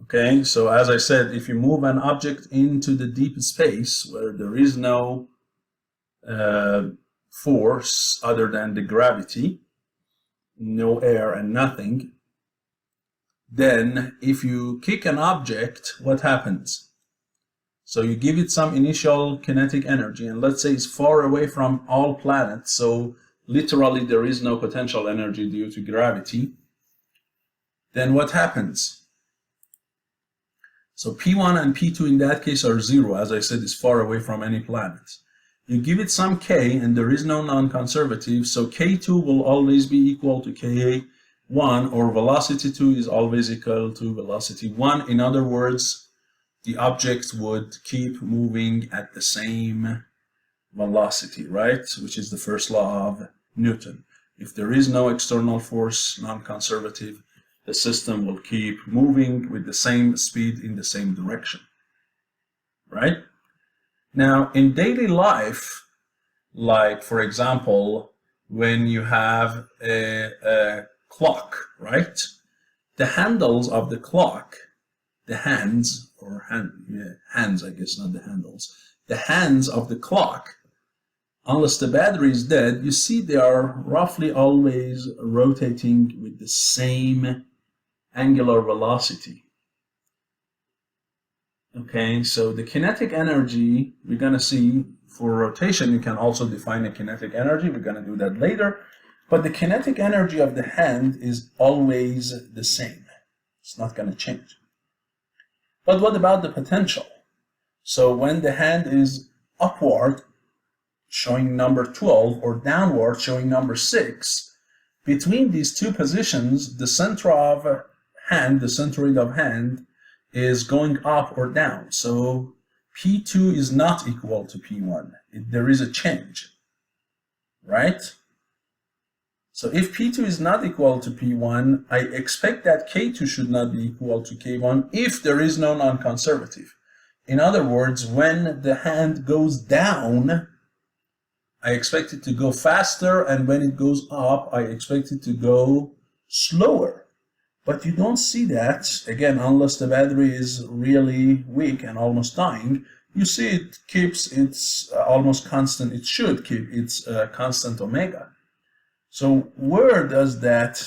Okay, so as I said, if you move an object into the deep space where there is no force other than the gravity, no air and nothing, then if you kick an object, what happens? So you give it some initial kinetic energy, and let's say it's far away from all planets, so literally there is no potential energy due to gravity. Then what happens? So P1 and P2 in that case are zero, as I said, it's far away from any planet. You give it some K, and there is no non-conservative, so K2 will always be equal to K1, or velocity 2 is always equal to velocity 1. In other words, the object would keep moving at the same velocity, right? Which is the first law of Newton. If there is no external force, non-conservative, the system will keep moving with the same speed in the same direction, right? Now, in daily life, like for example, when you have a clock, right? The handles of the clock, the hands, or hands, I guess, not the handles, the hands of the clock, unless the battery is dead, you see they are roughly always rotating with the same angular velocity. Okay, so the kinetic energy, we're going to see for rotation, you can also define a kinetic energy. We're going to do that later. But the kinetic energy of the hand is always the same. It's not going to change. But what about the potential? So when the hand is upward, showing number 12, or downward, showing number 6, between these two positions, the center of hand, the centroid of hand, is going up or down. So P2 is not equal to P1. There is a change, right? So if P2 is not equal to P1, I expect that K2 should not be equal to K1 if there is no non-conservative. In other words, when the hand goes down, I expect it to go faster, and when it goes up, I expect it to go slower. But you don't see that, again, unless the battery is really weak and almost dying. You see it keeps its almost constant, it should keep its constant omega. So where does that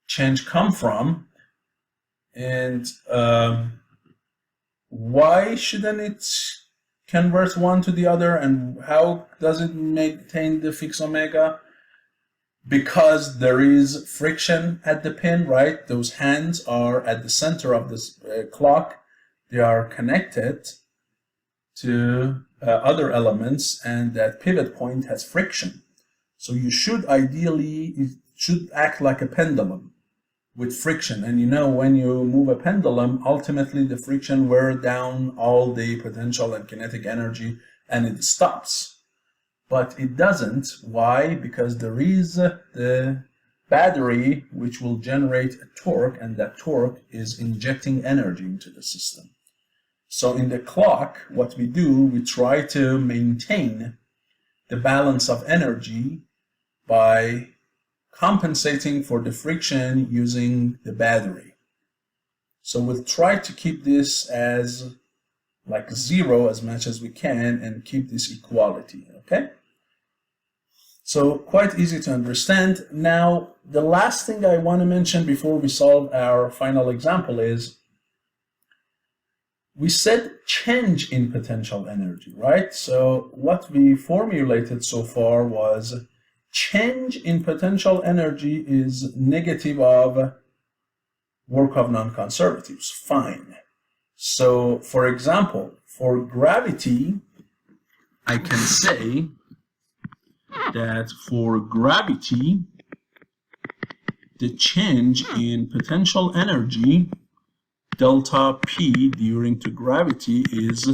change come from? And why shouldn't it convert one to the other, and how does it maintain the fixed omega? Because there is friction at the pin, right? Those hands are at the center of this clock. They are connected to other elements, and that pivot point has friction. So you should ideally, it should act like a pendulum with friction. And you know, when you move a pendulum, ultimately the friction wears down all the potential and kinetic energy and it stops. But it doesn't. Why? Because there is the battery which will generate a torque, and that torque is injecting energy into the system. So in the clock, what we do, we try to maintain the balance of energy by compensating for the friction using the battery. So we'll try to keep this as like zero as much as we can and keep this equality, okay? So quite easy to understand. Now, the last thing I want to mention before we solve our final example is we said change in potential energy, right? So what we formulated so far was change in potential energy is negative of work of non-conservatives. Fine. So, for example, for gravity, I can say that for gravity, the change in potential energy delta P due to gravity is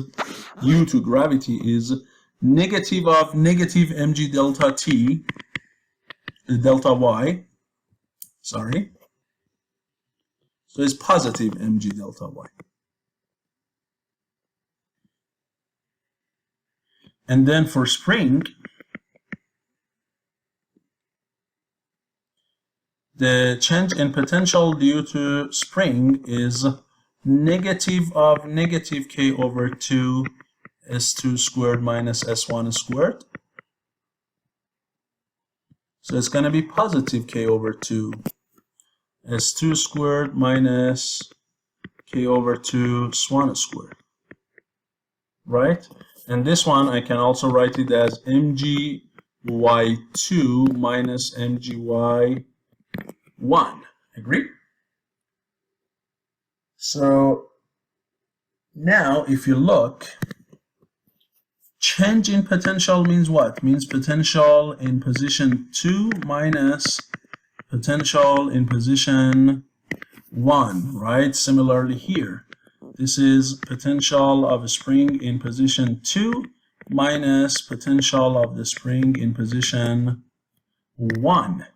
negative of negative mg delta T, delta Y, sorry. So it's positive mg delta Y. And then for spring, the change in potential due to spring is negative of negative k over 2 s2 squared minus s1 squared. So it's going to be positive k over 2 s2 squared minus k over 2 s1 squared. Right? And this one I can also write it as mgy2 minus mgy1. Agree? So now if you look, change in potential means what? Means potential in position 2 minus potential in position 1, right? Similarly here, this is potential of a spring in position 2 minus potential of the spring in position 1.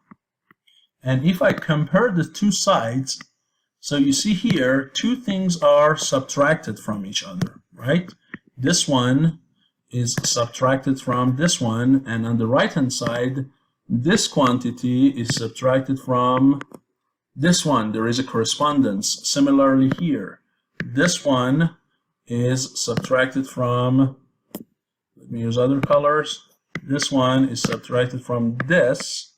And if I compare the two sides, so you see here, two things are subtracted from each other, right? This one is subtracted from this one, and on the right-hand side, this quantity is subtracted from this one. There is a correspondence. Similarly here, this one is subtracted from, let me use other colors, this one is subtracted from this,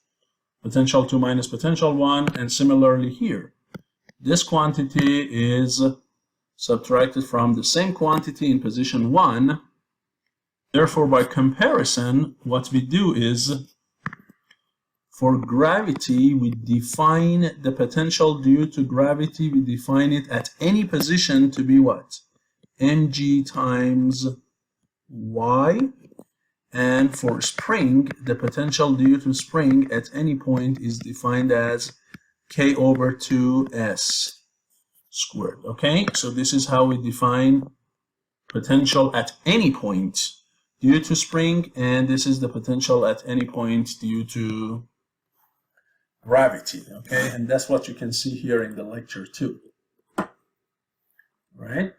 potential 2 minus potential 1, and similarly here. This quantity is subtracted from the same quantity in position 1. Therefore, by comparison, what we do is, for gravity, we define the potential due to gravity, we define it at any position to be what? mg times y. And for spring, the potential due to spring at any point is defined as k over 2s squared. Okay, so this is how we define potential at any point due to spring, and this is the potential at any point due to gravity. Okay, and that's what you can see here in the lecture too. Right?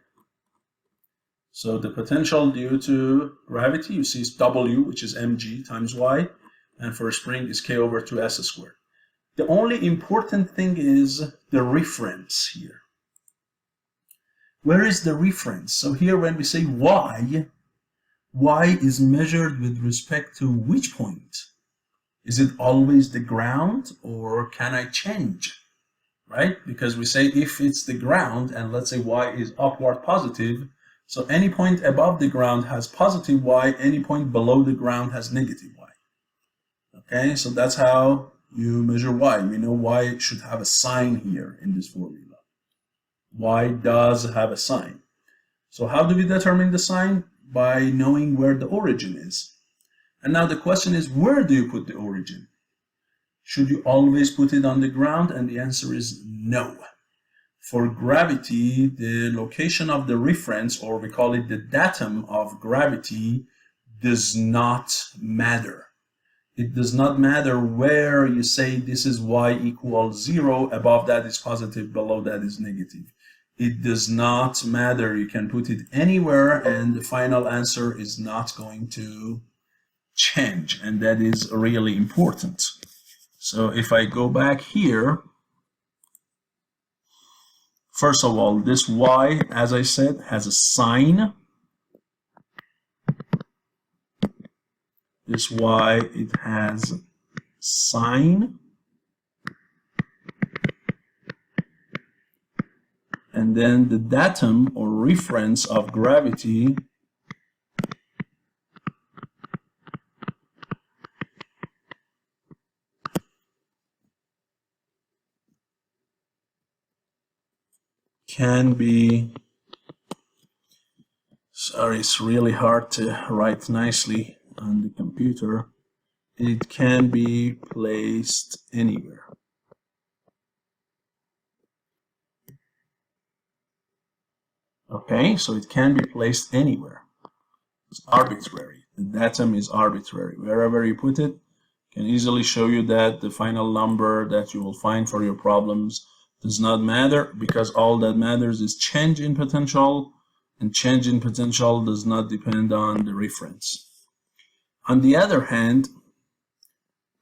So the potential due to gravity, you see, is W, which is mg times y, and for spring is k over 2s squared. The only important thing is the reference here. Where is the reference? So here when we say y is measured with respect to which point? Is it always the ground, or can I change? Right? Because we say if it's the ground, and let's say y is upward positive, so any point above the ground has positive y, any point below the ground has negative y. Okay, so that's how you measure y. We know y should have a sign here in this formula. Y does have a sign. So how do we determine the sign? By knowing where the origin is. And now the question is, where do you put the origin? Should you always put it on the ground? And the answer is no. For gravity, the location of the reference, or we call it the datum of gravity, does not matter. It does not matter where you say this is y equals 0, above that is positive, below that is negative. It does not matter. You can put it anywhere and the final answer is not going to change, and that is really important. So if I go back here, first of all, this y, as I said, has a sign. This y, it has sign. And then the datum or reference of gravity can be, sorry, it's really hard to write nicely on the computer. It can be placed anywhere. Okay, so it can be placed anywhere. It's arbitrary. The datum is arbitrary. Wherever you put it, can easily show you that the final number that you will find for your problems does not matter, because all that matters is change in potential, and change in potential does not depend on the reference. On the other hand,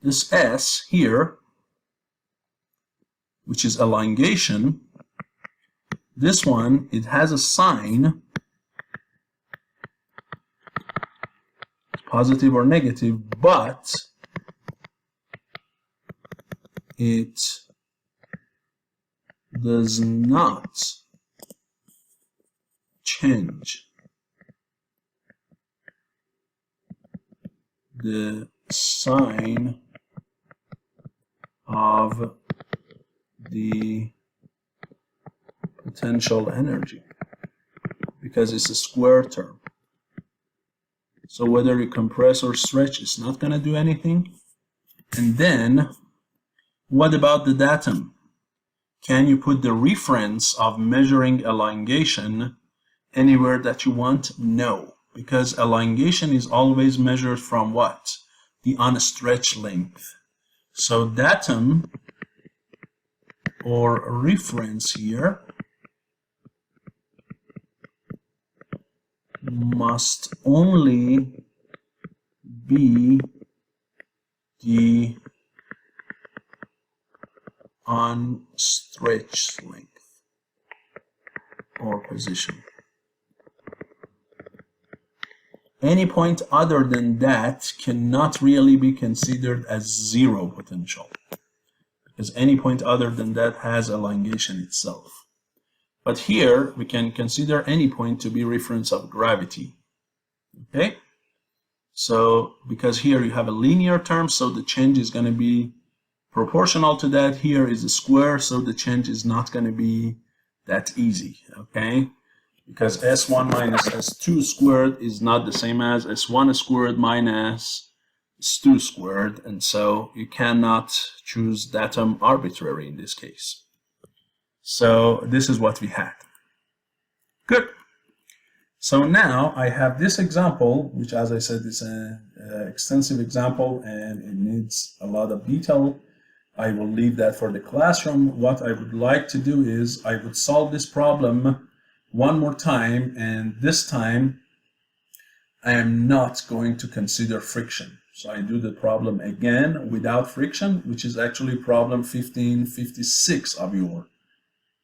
this S here, which is elongation, this one, it has a sign, positive or negative, but it does not change the sign of the potential energy, because it's a square term. So whether you compress or stretch, it's not going to do anything. And then, what about the datum? Can you put the reference of measuring elongation anywhere that you want? No, because elongation is always measured from what? The unstretched length. So datum or reference here must only be the unstretched length or position. Any point other than that cannot really be considered as zero potential, because any point other than that has elongation itself. But here we can consider any point to be reference of gravity. Okay? So because here you have a linear term, so the change is going to be proportional to that. Here is a square, so the change is not going to be that easy. Okay? Because S1 minus S2 squared is not the same as S1 squared minus S2 squared, and so you cannot choose datum arbitrary in this case. So this is what we had. Good. So now I have this example, which, as I said, is an extensive example and it needs a lot of detail. I will leave that for the classroom. What I would like to do is I would solve this problem one more time, and this time I am not going to consider friction. So I do the problem again without friction, which is actually problem 1556 of your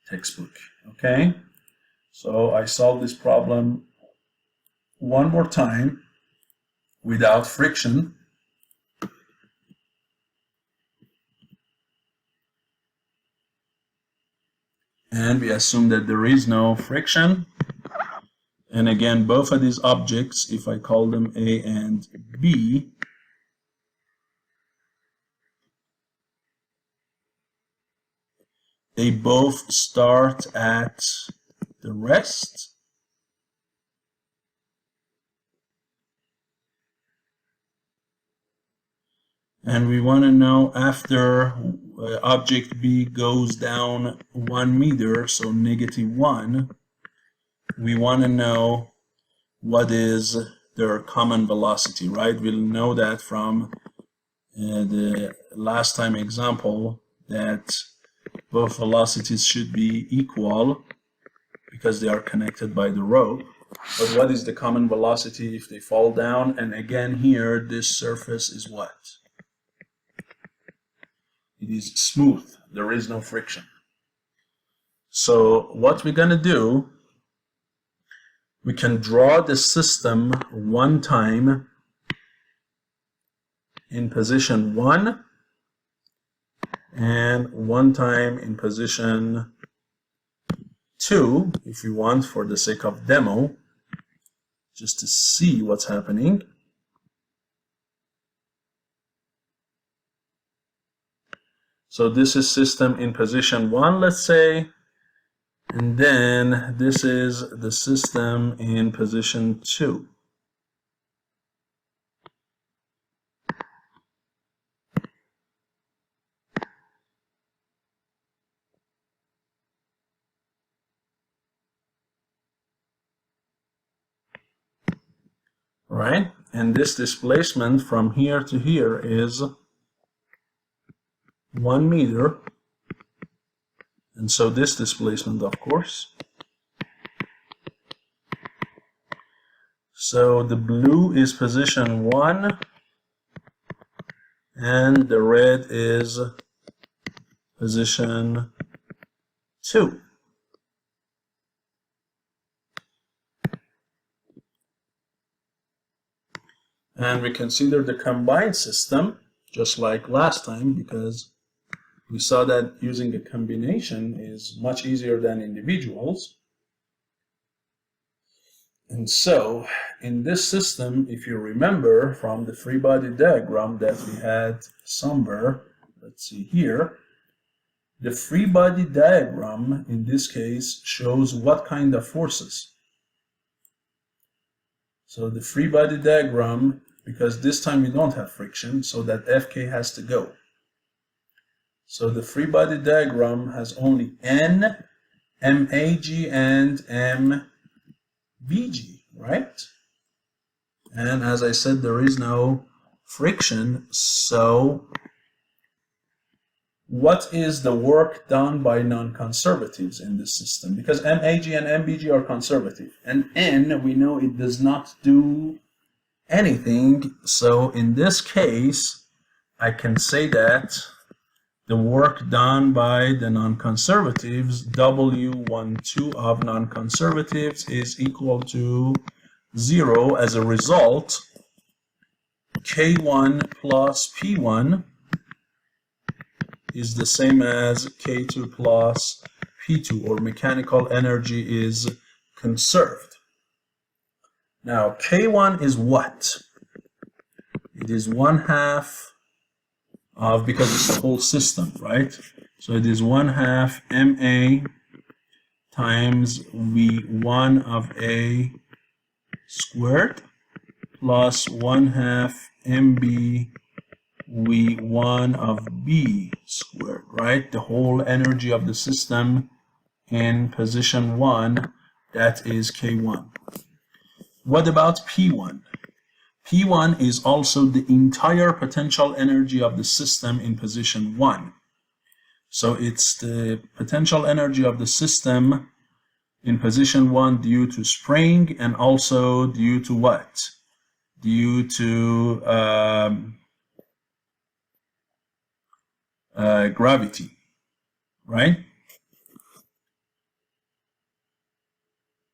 textbook. Okay, so I solve this problem one more time without friction. And we assume that there is no friction. And again, both of these objects, if I call them A and B, they both start at the rest. And we want to know after object B goes down 1 meter, so -1, we want to know what is their common velocity, right? We'll know that from the last time example that both velocities should be equal. because they are connected by the rope. But what is the common velocity if they fall down? And again here, this surface is what? It is smooth. There is no friction. So what we're going to do, we can draw the system one time in position 1 and one time in position 2, if you want, for the sake of demo, just to see what's happening. So this is system in position 1, let's say, and then this is the system in position 2. Right? And this displacement from here to here is 1 meter. And so this displacement, of course. So the blue is position 1 and the red is position 2. And we consider the combined system just like last time, because we saw that using a combination is much easier than individuals. And so in this system, if you remember from the free body diagram that we had somewhere, let's see here, the free body diagram in this case shows what kind of forces. So the free body diagram, because this time we don't have friction, so that Fk has to go. So the free body diagram has only N, MAG, and MBG, right? And as I said, there is no friction, so what is the work done by non-conservatives in this system? Because MAG and MBG are conservative, and N, we know it does not do anything. So in this case, I can say that the work done by the non-conservatives, W12 of non-conservatives, is equal to 0. As a result, K1 plus P1 is the same as K2 plus P2, or mechanical energy is conserved. Now, K1 is what? It is 1/2 of, because it's the whole system, right? So it is 1/2 MA times V1 of A squared plus 1/2 MB V1 of B squared, right? The whole energy of the system in position 1, that is K1. What about P1? P1 is also the entire potential energy of the system in position 1. So it's the potential energy of the system in position 1 due to spring, and also due to what? Due to gravity, right?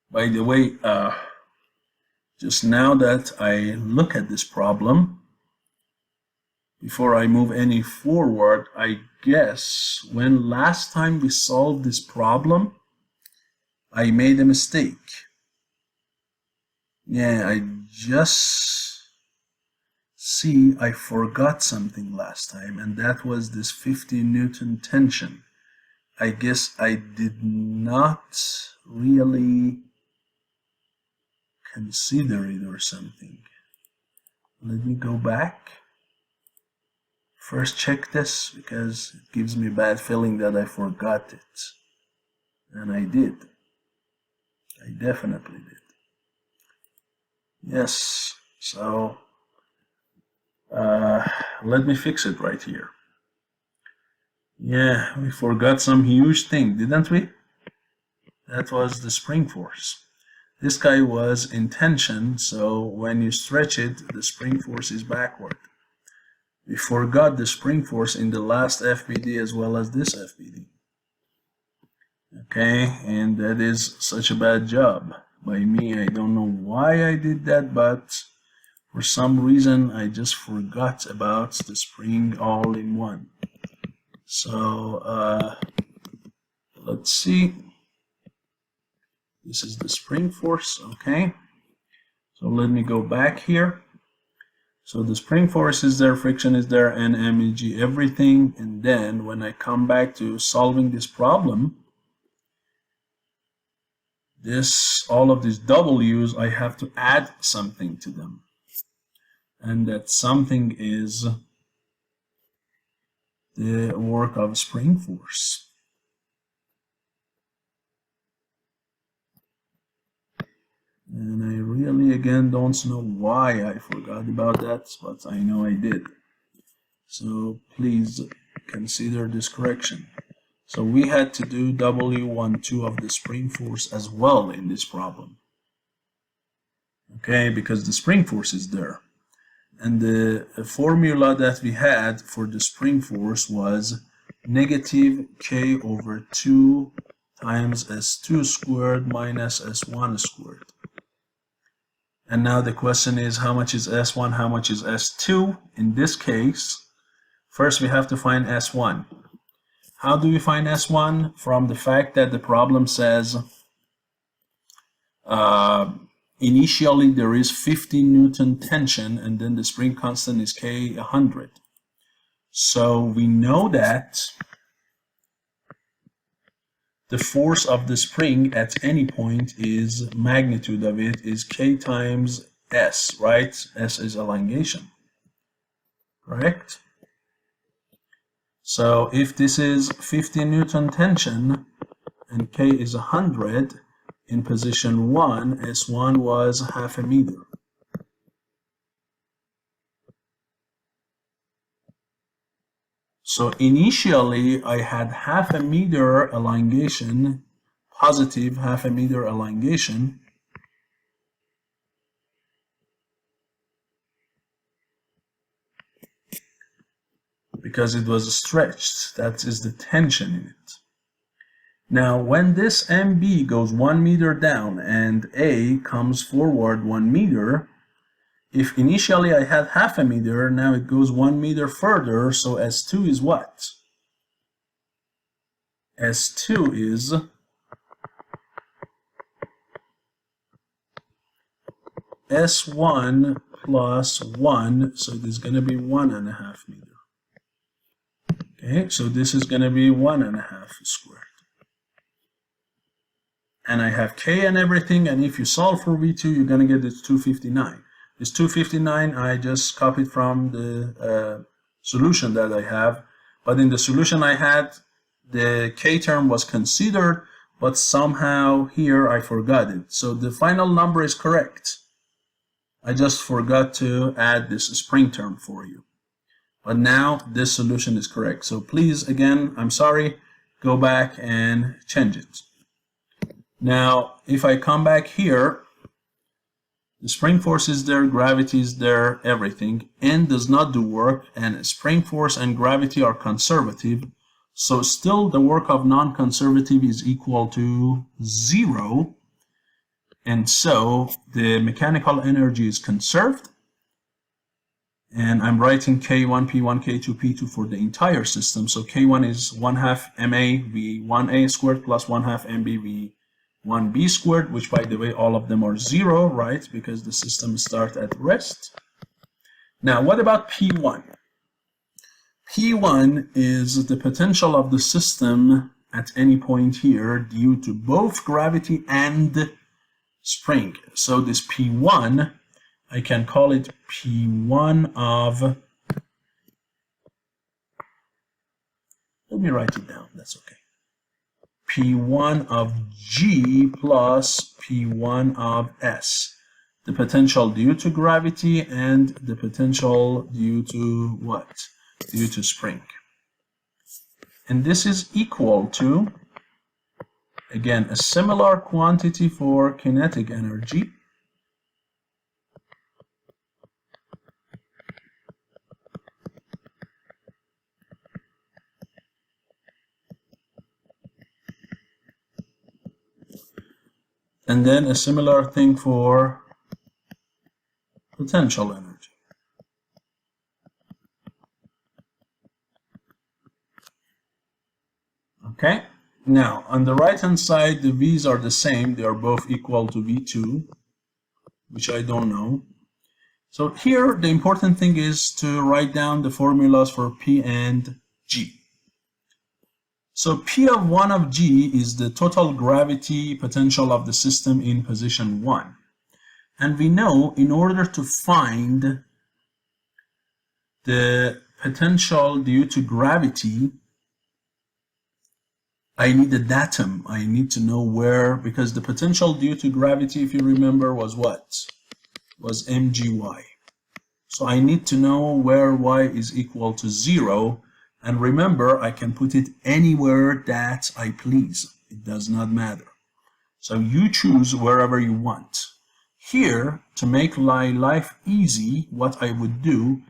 By the way, just now that I look at this problem, before I move any forward, I guess when last time we solved this problem, I made a mistake. Yeah, I just see I forgot something last time, and that was this 50 Newton tension. I guess I did not really consider it or something. Let me go back. First check this, because it gives me a bad feeling that I forgot it. And I did. I definitely did. Yes, so let me fix it right here. Yeah, we forgot some huge thing, didn't we? That was the spring force. This guy was in tension, so when you stretch it, the spring force is backward. We forgot the spring force in the last FBD as well as this FBD. Okay, and that is such a bad job by me. I don't know why I did that, but for some reason I just forgot about the spring all in one. So let's see. This is the spring force, okay? So let me go back here. So the spring force is there, friction is there, and MEG, everything. And then when I come back to solving this problem, all of these W's, I have to add something to them. And that something is the work of spring force. And I really, again, don't know why I forgot about that, but I know I did. So please consider this correction. So we had to do W12 of the spring force as well in this problem. Okay, because the spring force is there. And the formula that we had for the spring force was negative K over 2 times S2 squared minus S1 squared. And now the question is, how much is S1, how much is S2? In this case, first we have to find S1. How do we find S1? From the fact that the problem says initially there is 50 Newton tension and then the spring constant is K 100. So we know that the force of the spring at any point is, magnitude of it is K times S, right? S is elongation, correct? So if this is 50 Newton tension and K is 100, in position 1, S1 was half a meter. So initially I had half a meter elongation, positive half a meter elongation. Because it was stretched, that is the tension in it. Now when this MB goes 1 meter down and A comes forward 1 meter, if initially I had half a meter, now it goes 1 meter further, so S2 is what? S2 is S1 plus 1, so there's going to be 1.5 meter. Okay, so this is going to be 1.5 squared. And I have K and everything, and if you solve for V2, you're going to get this 259. This 259 I just copied from the solution that I have, but in the solution I had, the K term was considered, but somehow here I forgot it. So the final number is correct. I just forgot to add this spring term for you. But now this solution is correct. So please, again, I'm sorry, go back and change it. Now, if I come back here, the spring force is there, gravity is there, everything. N does not do work, and spring force and gravity are conservative. So still the work of non-conservative is equal to 0. And so the mechanical energy is conserved. And I'm writing K1, P1, K2, P2 for the entire system. So K1 is 1/2 MA V1A squared plus 1/2 MB V1B squared, which by the way, all of them are 0, right? Because the system starts at rest. Now, what about P1? P1 is the potential of the system at any point here due to both gravity and spring. So this P1, I can call it P1 of, let me write it down, that's okay. P1 of G plus P1 of S. The potential due to gravity and the potential due to what? Due to spring. And this is equal to Again, a similar quantity for kinetic energy. And then a similar thing for potential energy. Okay, now on the right hand side, the V's are the same. They are both equal to V2, which I don't know. So here, the important thing is to write down the formulas for P and G. So P of 1 of G is the total gravity potential of the system in position 1. And we know in order to find the potential due to gravity, I need a datum. I need to know where, because the potential due to gravity, if you remember, was what? Was mgy. So I need to know where y is equal to 0. And remember, I can put it anywhere that I please. It does not matter. So you choose wherever you want. Here, to make my life easy, what I would do,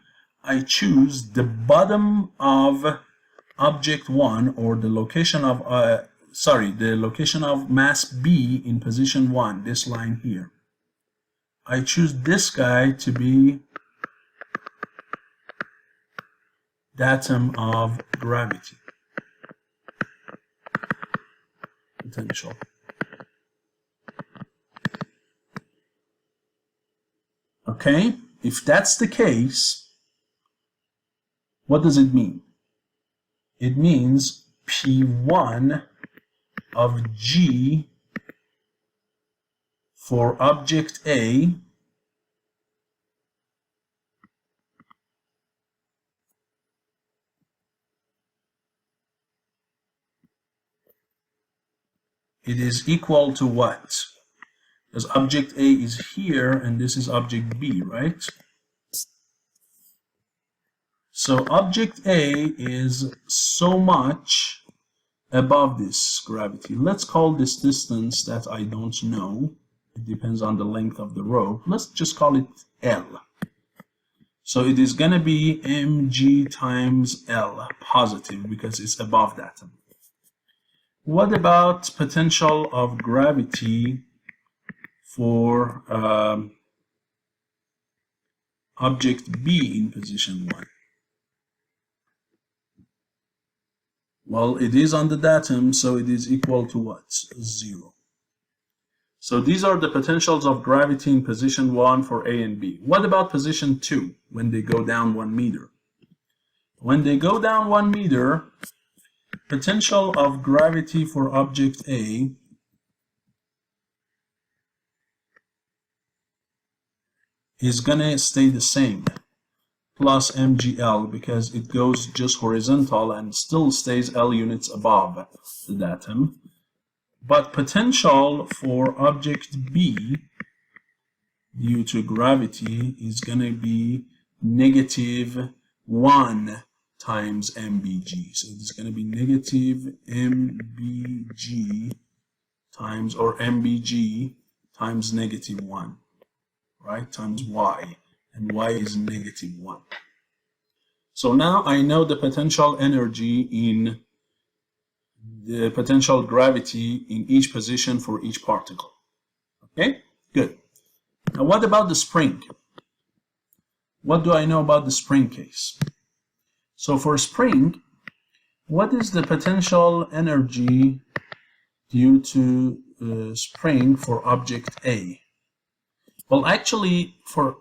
I choose the bottom of object 1, or the location of the location of mass B in position 1, this line here. I choose this guy to be datum of gravity potential. Okay, if that's the case, what does it mean? It means P1 of G for object A it is equal to what? Because object A is here and this is object B, right? So object A is so much above this gravity. Let's call this distance that I don't know. It depends on the length of the rope. Let's just call it L. So it is going to be mg times L, positive, because it's above that. What about potential of gravity for object B in position 1? Well, it is on the datum, so it is equal to what? 0. So these are the potentials of gravity in position 1 for A and B. What about position 2 when they go down 1 meter? When they go down 1 meter, potential of gravity for object A is going to stay the same, plus mgl, because it goes just horizontal and still stays L units above the datum. But potential for object B due to gravity is going to be negative 1 times mbg. So it's going to be negative mbg times, or mbg times negative 1, right, times y, and y is negative 1. So now I know the potential energy in the potential gravity in each position for each particle. Okay, good. Now what about the spring? What do I know about the spring case? So for spring, what is the potential energy due to spring for object A? Well, actually, for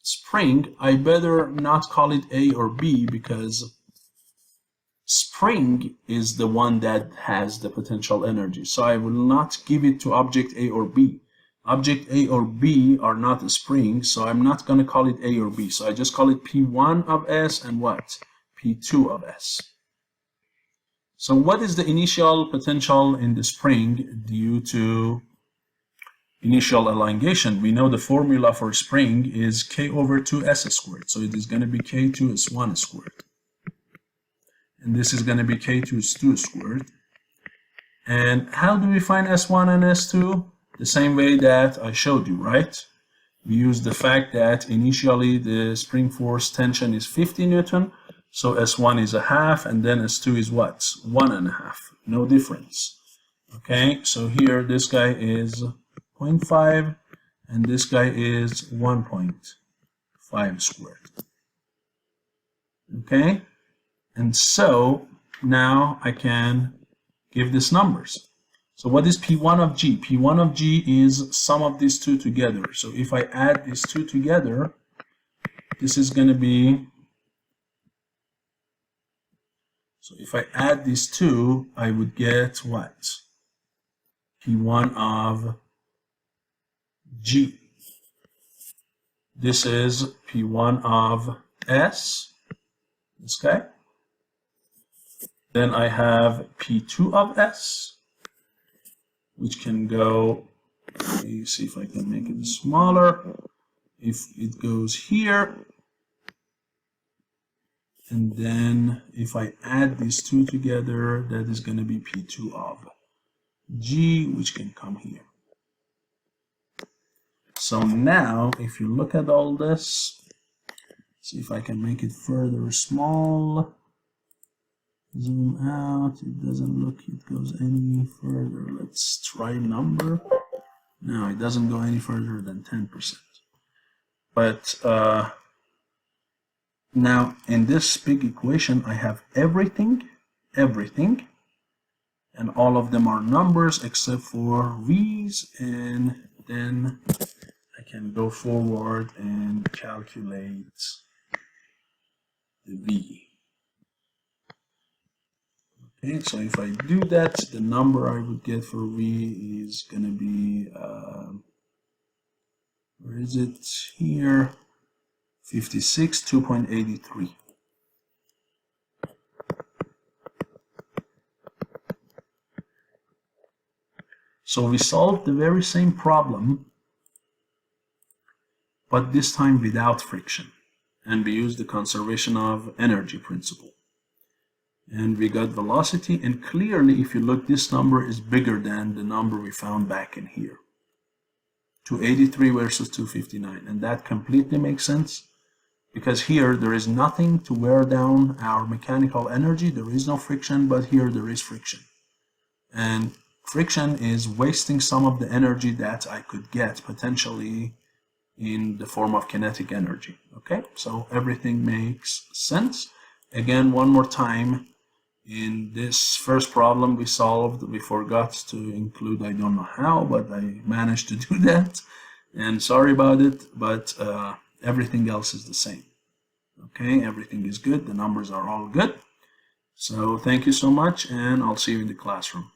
spring, I better not call it A or B, because spring is the one that has the potential energy. So I will not give it to object A or B. Object A or B are not a spring, so I'm not going to call it A or B. So I just call it P1 of S and what? P2 of S. So what is the initial potential in the spring due to initial elongation? We know the formula for spring is K over 2S squared. So it is going to be K2S1 squared. And this is going to be K2S2 squared. And how do we find S1 and S2? The same way that I showed you, right? We use the fact that initially the spring force tension is 50 Newton, so S1 is a half, and then S2 is what? 1.5. No difference. Okay, so here this guy is 0.5, and this guy is 1.5 squared. Okay, and so now I can give these numbers. So what is P1 of G? P1 of G is sum of these two together. So if I add these two together, this is going to be, so if I add these two, I would get what? P1 of G. This is P1 of S, this guy. Then I have P2 of S, which can go, let me see if I can make it smaller. If it goes here, and then if I add these two together, that is going to be P2 of G, which can come here. So now, if you look at all this, see if I can make it further small. Zoom out, it doesn't look, it goes any further. Let's try number. No, it doesn't go any further than 10%. But now in this big equation, I have everything, and all of them are numbers except for V's, and then I can go forward and calculate the V. Okay, so if I do that, the number I would get for V is going to be, where is it? Here, 56, 2.83. So we solved the very same problem, but this time without friction. And we used the conservation of energy principle. And we got velocity, and clearly if you look, this number is bigger than the number we found back in here. 283 versus 259, and that completely makes sense because here there is nothing to wear down our mechanical energy. There is no friction, but here there is friction. And friction is wasting some of the energy that I could get potentially in the form of kinetic energy. Okay, so everything makes sense. Again, one more time. In this first problem we solved, we forgot to include, I don't know how, but I managed to do that. And sorry about it, but everything else is the same. Okay, everything is good. The numbers are all good. So thank you so much, and I'll see you in the classroom.